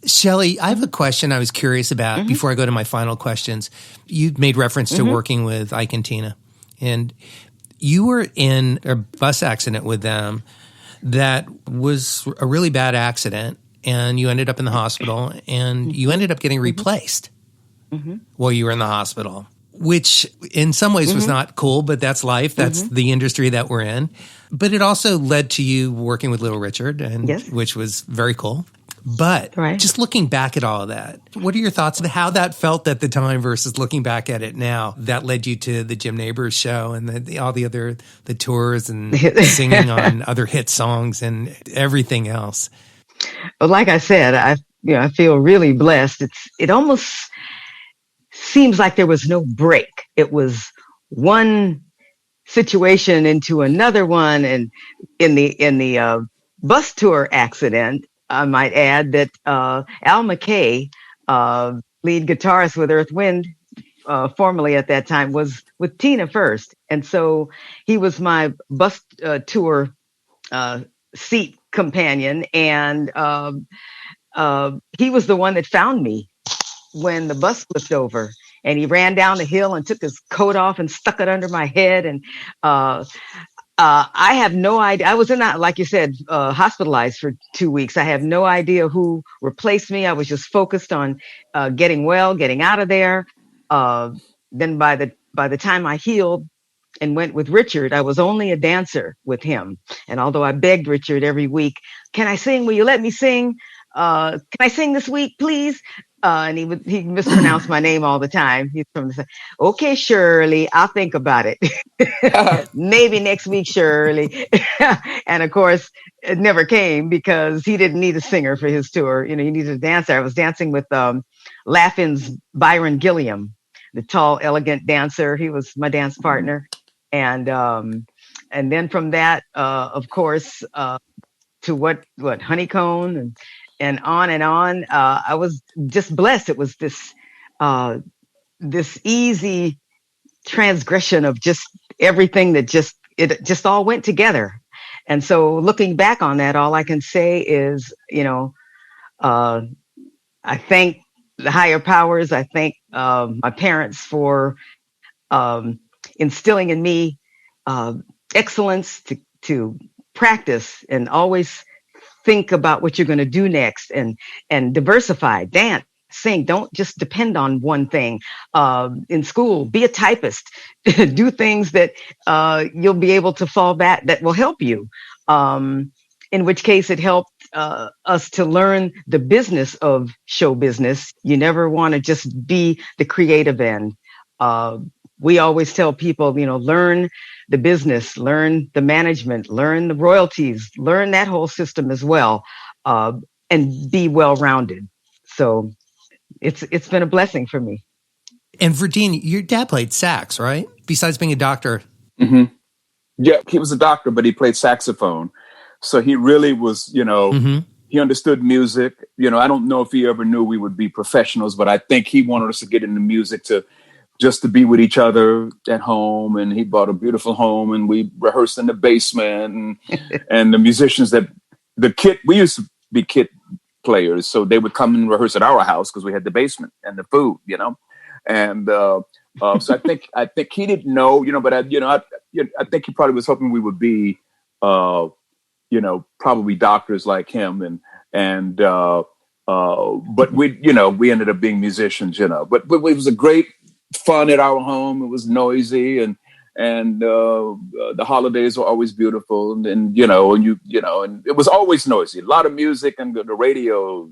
Shelley, I have a question I was curious about before I go to my final questions. You made reference to working with Ike and Tina, and you were in a bus accident with them that was a really bad accident, and you ended up in the hospital, and you ended up getting replaced while you were in the hospital, which in some ways was not cool, but that's life. That's the industry that we're in. But it also led to you working with Little Richard, which was very cool. But just looking back at all of that, what are your thoughts on how that felt at the time versus looking back at it now? That led you to the Jim Nabors show and all the tours and singing on other hit songs and everything else. Well, like I said, I feel really blessed. It almost seems like there was no break. It was one situation into another one, and in the bus tour accident, I might add that Al McKay, lead guitarist with Earth Wind, formerly at that time, was with Tina first. And so he was my bus tour seat companion. And he was the one that found me when the bus flipped over. And he ran down the hill and took his coat off and stuck it under my head. And I have no idea. I was in that, like you said, hospitalized for 2 weeks. I have no idea who replaced me. I was just focused on getting well, getting out of there. Then by the time I healed and went with Richard, I was only a dancer with him. And although I begged Richard every week, can I sing? Will you let me sing? Can I sing this week, please? And he mispronounced my name all the time. He's from the, okay, Shirley, I'll think about it. Maybe next week, Shirley. And of course, it never came because he didn't need a singer for his tour. He needed a dancer. I was dancing with Laughing's Byron Gilliam, the tall, elegant dancer. He was my dance partner. And then from that, of course, to what Honeycomb and on and on. I was just blessed. It was this easy transgression of just everything that it just all went together. And so looking back on that, all I can say is, I thank the higher powers. I thank my parents for instilling in me excellence to practice and always think about what you're going to do next and diversify, dance, sing. Don't just depend on one thing. In school, be a typist. Do things that you'll be able to fall back that will help you. In which case it helped us to learn the business of show business. You never want to just be the creative end. We always tell people, learn the business, learn the management, learn the royalties, learn that whole system as well, and be well-rounded. So it's been a blessing for me. And Verdine, your dad played sax, right? Besides being a doctor. Mm-hmm. Yeah, he was a doctor, but he played saxophone. So he really was, he understood music. I don't know if he ever knew we would be professionals, but I think he wanted us to get into music to be with each other at home. And he bought a beautiful home and we rehearsed in the basement and the musicians we used to be kit players. So they would come and rehearse at our house because we had the basement and the food, and, so I think he didn't know, but I think he probably was hoping we would be, probably doctors like him but we ended up being musicians, but it was a great fun at our home. It was noisy and the holidays were always beautiful and it was always noisy, a lot of music and the radio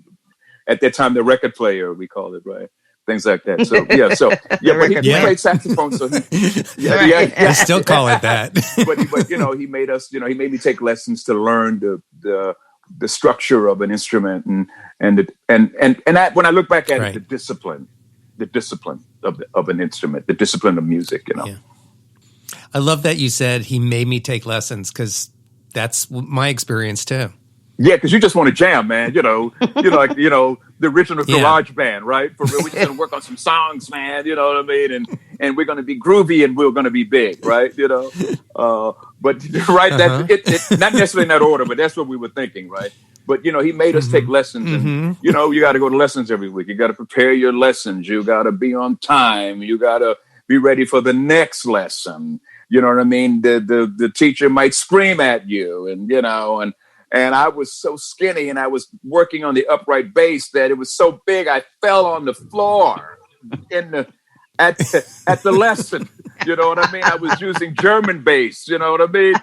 at that time, the record player, we called it, right? Things like that. So but he played saxophone. So I still call it that. but he made us. He made me take lessons to learn the structure of an instrument and that, when I look back at it, the discipline of an instrument, the discipline of music. Yeah. I love that you said he made me take lessons because that's my experience too. Yeah, because you just want to jam, man. The original garage band, right? For real, we're just going to work on some songs, man. You know what I mean? And we're going to be groovy and we're going to be big, right? But right, that's not necessarily in that order, but that's what we were thinking, right? But he made us take lessons, and you got to go to lessons every week. You got to prepare your lessons. You got to be on time. You got to be ready for the next lesson. You know what I mean? The teacher might scream at you, and I was so skinny and I was working on the upright bass that it was so big I fell on the floor at the lesson. You know what I mean? I was using German bass, you know what I mean?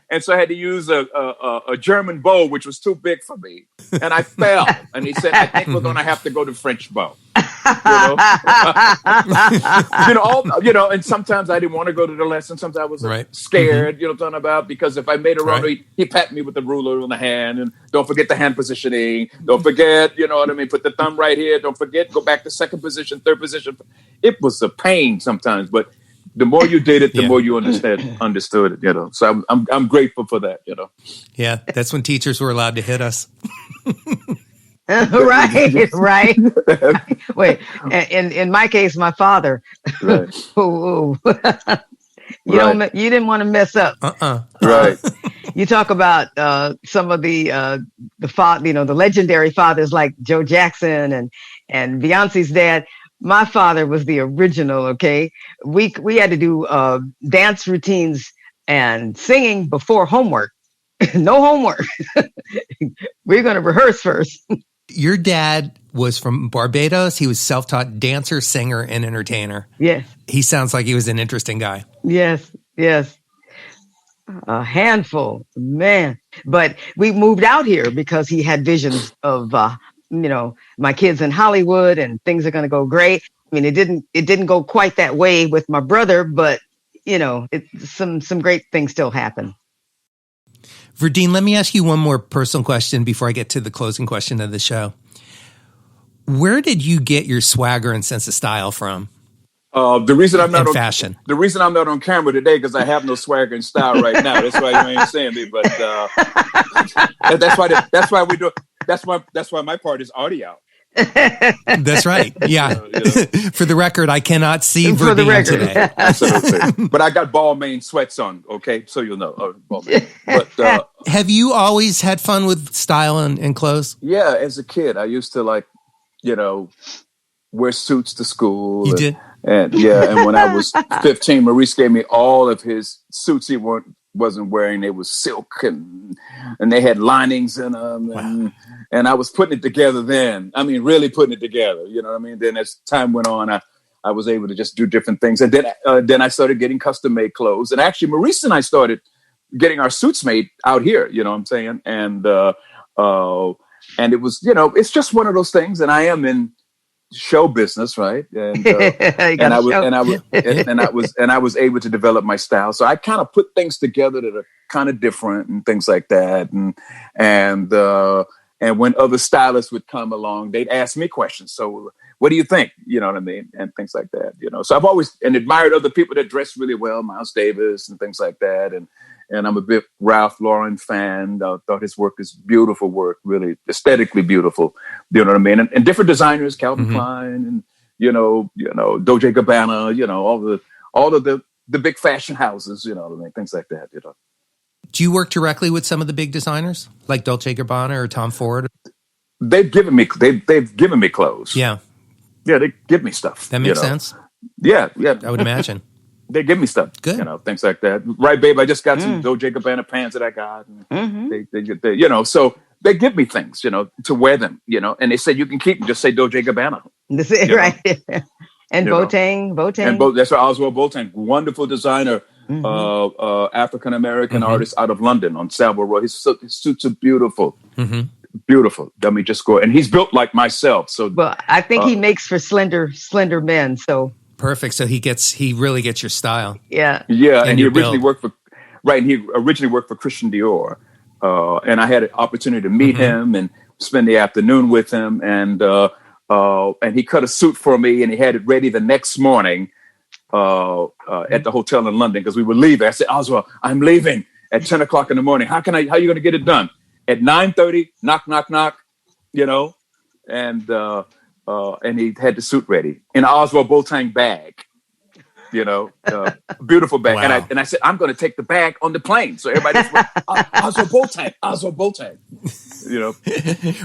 And so I had to use a German bow, which was too big for me. And I fell. And he said, I think we're going to have to go to French bow. And sometimes I didn't want to go to the lesson. Sometimes I was scared, you know what I'm talking about? Because if I made a wrong, he pat me with the ruler on the hand. And don't forget the hand positioning. Don't forget, you know what I mean? Put the thumb right here. Don't forget, go back to second position, third position. It was a pain sometimes, but the more you did it, the more you understood it, So I'm grateful for that, Yeah, that's when teachers were allowed to hit us. Right. Wait, in my case, my father. Right. You didn't want to mess up. Right. You talk about some of the legendary fathers like Joe Jackson and Beyonce's dad. My father was the original. Okay, we had to do dance routines and singing before homework. No homework. We're going to rehearse first. Your dad was from Barbados. He was self-taught dancer, singer, and entertainer. Yes. He sounds like he was an interesting guy. Yes. A handful, man. But we moved out here because he had visions of, my kids in Hollywood and things are going to go great. I mean, it didn't go quite that way with my brother, but, some great things still happen. Verdine, let me ask you one more personal question before I get to the closing question of the show. Where did you get your swagger and sense of style from? The reason I'm not fashion. The reason I'm not on camera today because I have no swagger and style right now. That's why you ain't seeing me. But that's why my part is audio. That's right. Yeah. For the record, I cannot see Verdine today. Absolutely. But I got Balmain sweats on, okay? So you'll know. But have you always had fun with style and clothes? Yeah, as a kid, I used to wear suits to school. You did? And when I was 15, Maurice gave me all of his suits he wasn't wearing. They was silk and they had linings in them. Wow. And I was putting it together then. I mean, really putting it together. You know what I mean? Then as time went on, I was able to just do different things. And then I started getting custom made clothes. And actually, Maurice and I started getting our suits made out here. You know what I'm saying? And it was, it's just one of those things. And I am in show business, right? And I was able to develop my style. So I kind of put things together that are kind of different and things like that. And when other stylists would come along, they'd ask me questions. So what do you think? You know what I mean? And things like that, So I've always admired other people that dress really well, Miles Davis and things like that. And I'm a big Ralph Lauren fan. I thought his work is beautiful work, really aesthetically beautiful. You know what I mean? And different designers, Calvin Klein and, Dolce & Gabbana, all of the big fashion houses, you know what I mean? Things like that, Do you work directly with some of the big designers like Dolce & Gabbana or Tom Ford? They've given me clothes. Yeah. Yeah, they give me stuff. That makes sense. Yeah. I would imagine. They give me stuff. Good. Things like that. Right, babe, I just got some Dolce & Gabbana pants that I got. And they so they give me things, to wear them, and they said, you can keep them, just say Dolce & Gabbana. This is right. And Boateng. That's right, Oswald Boateng, wonderful designer, African-American artist out of London on Savile Row. His suits are beautiful. Beautiful. I mean, just go. And he's built like myself. So, well, I think he makes for slender men. So perfect. So he really gets your style. Yeah. Yeah. And he originally worked for Christian Dior. And I had an opportunity to meet him and spend the afternoon with him. And he cut a suit for me and he had it ready the next morning at the hotel in London because we were leaving. I said, Oswald, I'm leaving at 10 o'clock in the morning. How are you going to get it done? At 9:30, knock, knock, knock, and he had the suit ready in an Oswald Boateng bag, beautiful bag. Wow. And I said, I'm going to take the bag on the plane. So everybody's Oswald Boateng,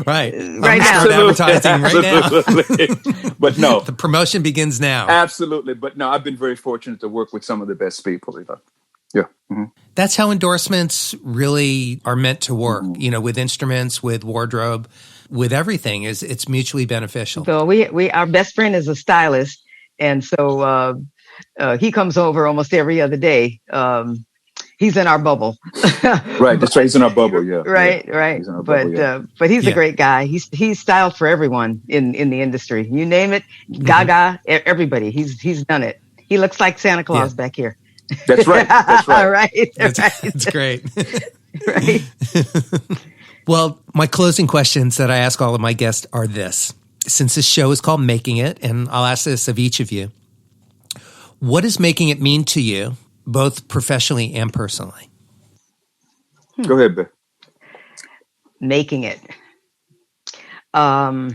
Right. Right now. Start advertising right now. But no. The promotion begins now. Absolutely. But no, I've been very fortunate to work with some of the best people, Yeah. Mm-hmm. That's how endorsements really are meant to work, with instruments, with wardrobe, with everything. It's mutually beneficial. So our best friend is a stylist. And so he comes over almost every other day. He's in our bubble. Right. That's right. He's in our bubble. Yeah. Right. Yeah. Right. He's in our bubble, But he's a great guy. He's styled for everyone in the industry. You name it, Gaga, everybody. He's done it. He looks like Santa Claus back here. That's right. That's right. Right. That's great. Right. Well, my closing questions that I ask all of my guests are this. Since this show is called Making It, and I'll ask this of each of you, what does making it mean to you, both professionally and personally? Go ahead, Beth. Making it. I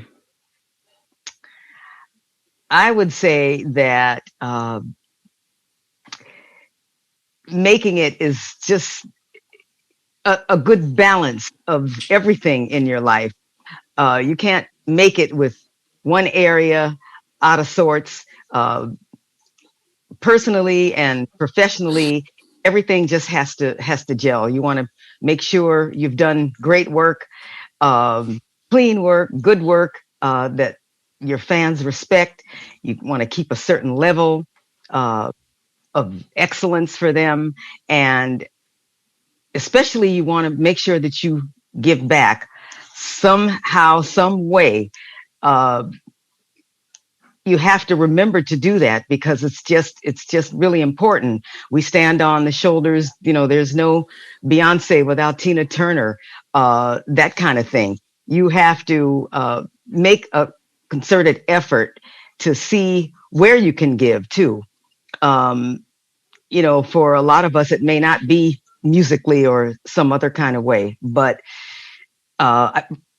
would say that making it is just a good balance of everything in your life. You can't make it with one area out of sorts. Personally and professionally, everything just has to gel. You want to make sure you've done great work, clean work, good work that your fans respect. You want to keep a certain level of excellence for them. And especially you want to make sure that you give back somehow, some way. You have to remember to do that because it's just really important. We stand on the shoulders, there's no Beyonce without Tina Turner, that kind of thing. You have to make a concerted effort to see where you can give too. For a lot of us, it may not be musically or some other kind of way, but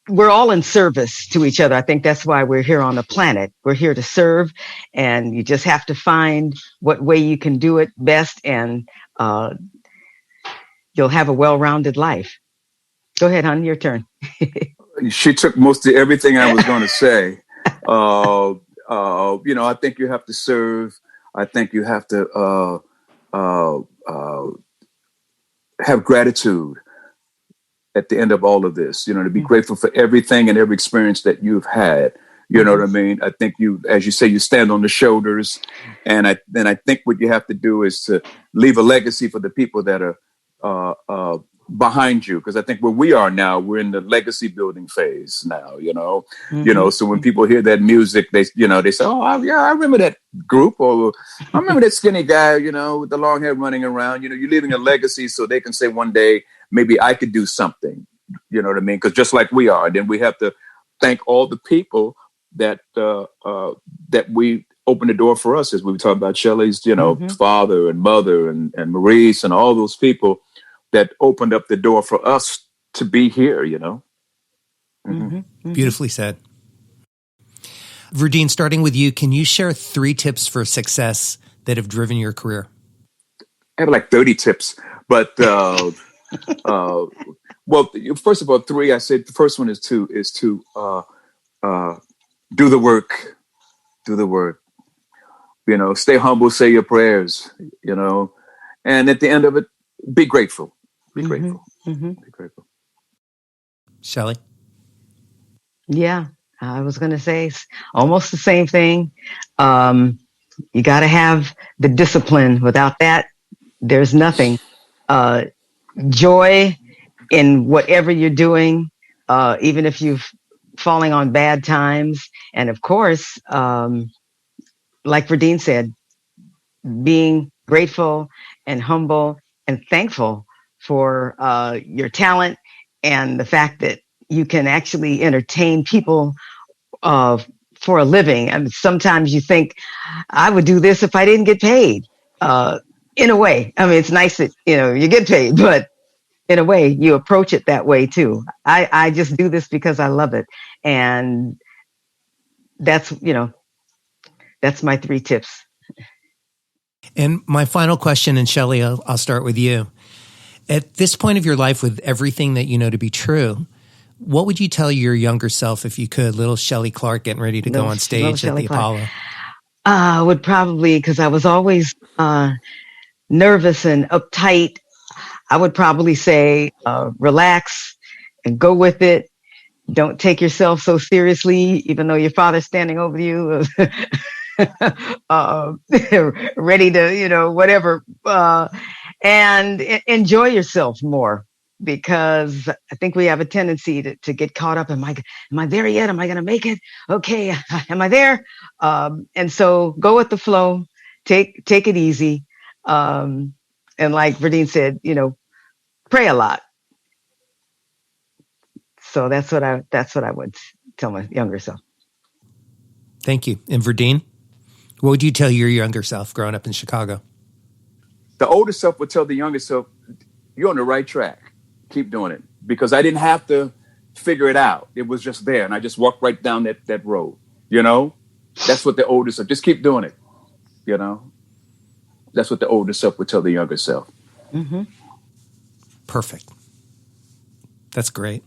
we're all in service to each other. I think that's why we're here on the planet. We're here to serve, and you just have to find what way you can do it best, and you'll have a well-rounded life. Go ahead, hon, your turn. She took most of everything I was going to say. I think you have to serve. I think you have to have gratitude at the end of all of this, to be grateful for everything and every experience that you've had. You know what I mean? I think you, as you say, you stand on the shoulders. And I think what you have to do is to leave a legacy for the people that are behind you. Because I think where we are now, we're in the legacy building phase now, so when people hear that music, they say, oh, I remember that group, or I remember that skinny guy, with the long hair running around. You're leaving a legacy so they can say one day, maybe I could do something, you know what I mean? Because just like we are, then we have to thank all the people that we opened the door for us, as we were talking about Shelly's, father and mother and Maurice and all those people that opened up the door for us to be here, Beautifully said. Verdine, starting with you, can you share 3 tips for success that have driven your career? I have like 30 tips, but well, first of all, 3. I said the first one is to do the work. Do the work. Stay humble, say your prayers, and at the end of it, be grateful. Be grateful. Be grateful. Shelly? Yeah, I was going to say almost the same thing. You got to have the discipline. Without that, there's nothing. Joy in whatever you're doing, even if you're falling on bad times. And of course, like Verdine said, being grateful and humble and thankful for your talent and the fact that you can actually entertain people for a living. And sometimes you think, I would do this if I didn't get paid. In a way, I mean, it's nice that, you get paid, but in a way, you approach it that way too. I just do this because I love it. And that's my 3 tips. And my final question, and Shelly, I'll start with you. At this point of your life, with everything that you know to be true, what would you tell your younger self if you could? Little Shelly Clark getting ready to go on stage at the Apollo. I would probably, because I was always nervous and uptight, I would probably say, relax and go with it. Don't take yourself so seriously, even though your father's standing over you, ready to, whatever. And enjoy yourself more, because I think we have a tendency to get caught up. Am I there yet? Am I going to make it? Okay. Am I there? And so go with the flow, take it easy. And like Verdine said, pray a lot. So that's what I would tell my younger self. Thank you. And Verdine, what would you tell your younger self growing up in Chicago? The older self would tell the younger self, you're on the right track. Keep doing it. Because I didn't have to figure it out. It was just there. And I just walked right down that road. That's what the older self, just keep doing it. That's what the older self would tell the younger self. Mm-hmm. Perfect. That's great.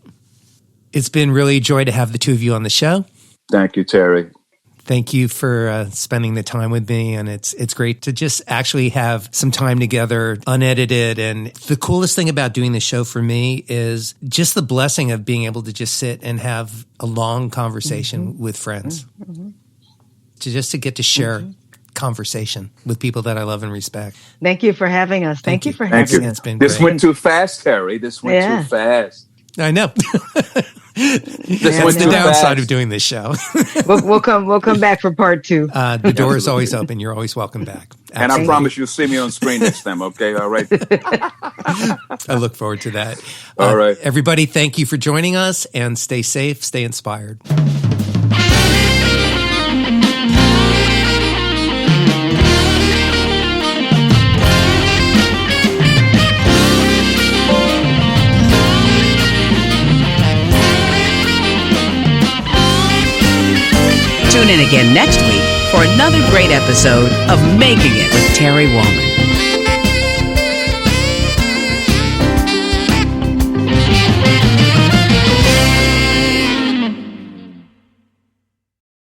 It's been really a joy to have the 2 of you on the show. Thank you, Terry. Thank you for spending the time with me. And it's great to just actually have some time together, unedited. And the coolest thing about doing the show for me is just the blessing of being able to just sit and have a long conversation with friends. Mm-hmm. To get to share conversation with people that I love and respect. Thank you for having us. Thank you for having us. It's been This great. went too fast, Terry. This went too fast. I know. That's the downside of doing this show. We'll come back for part 2. The door is always open. You're always welcome back. Absolutely. And I promise you'll see me on screen next time. Okay. All right. I look forward to that. All right. Everybody, thank you for joining us, and stay safe, stay inspired. Tune in again next week for another great episode of Making It with Terry Woolman.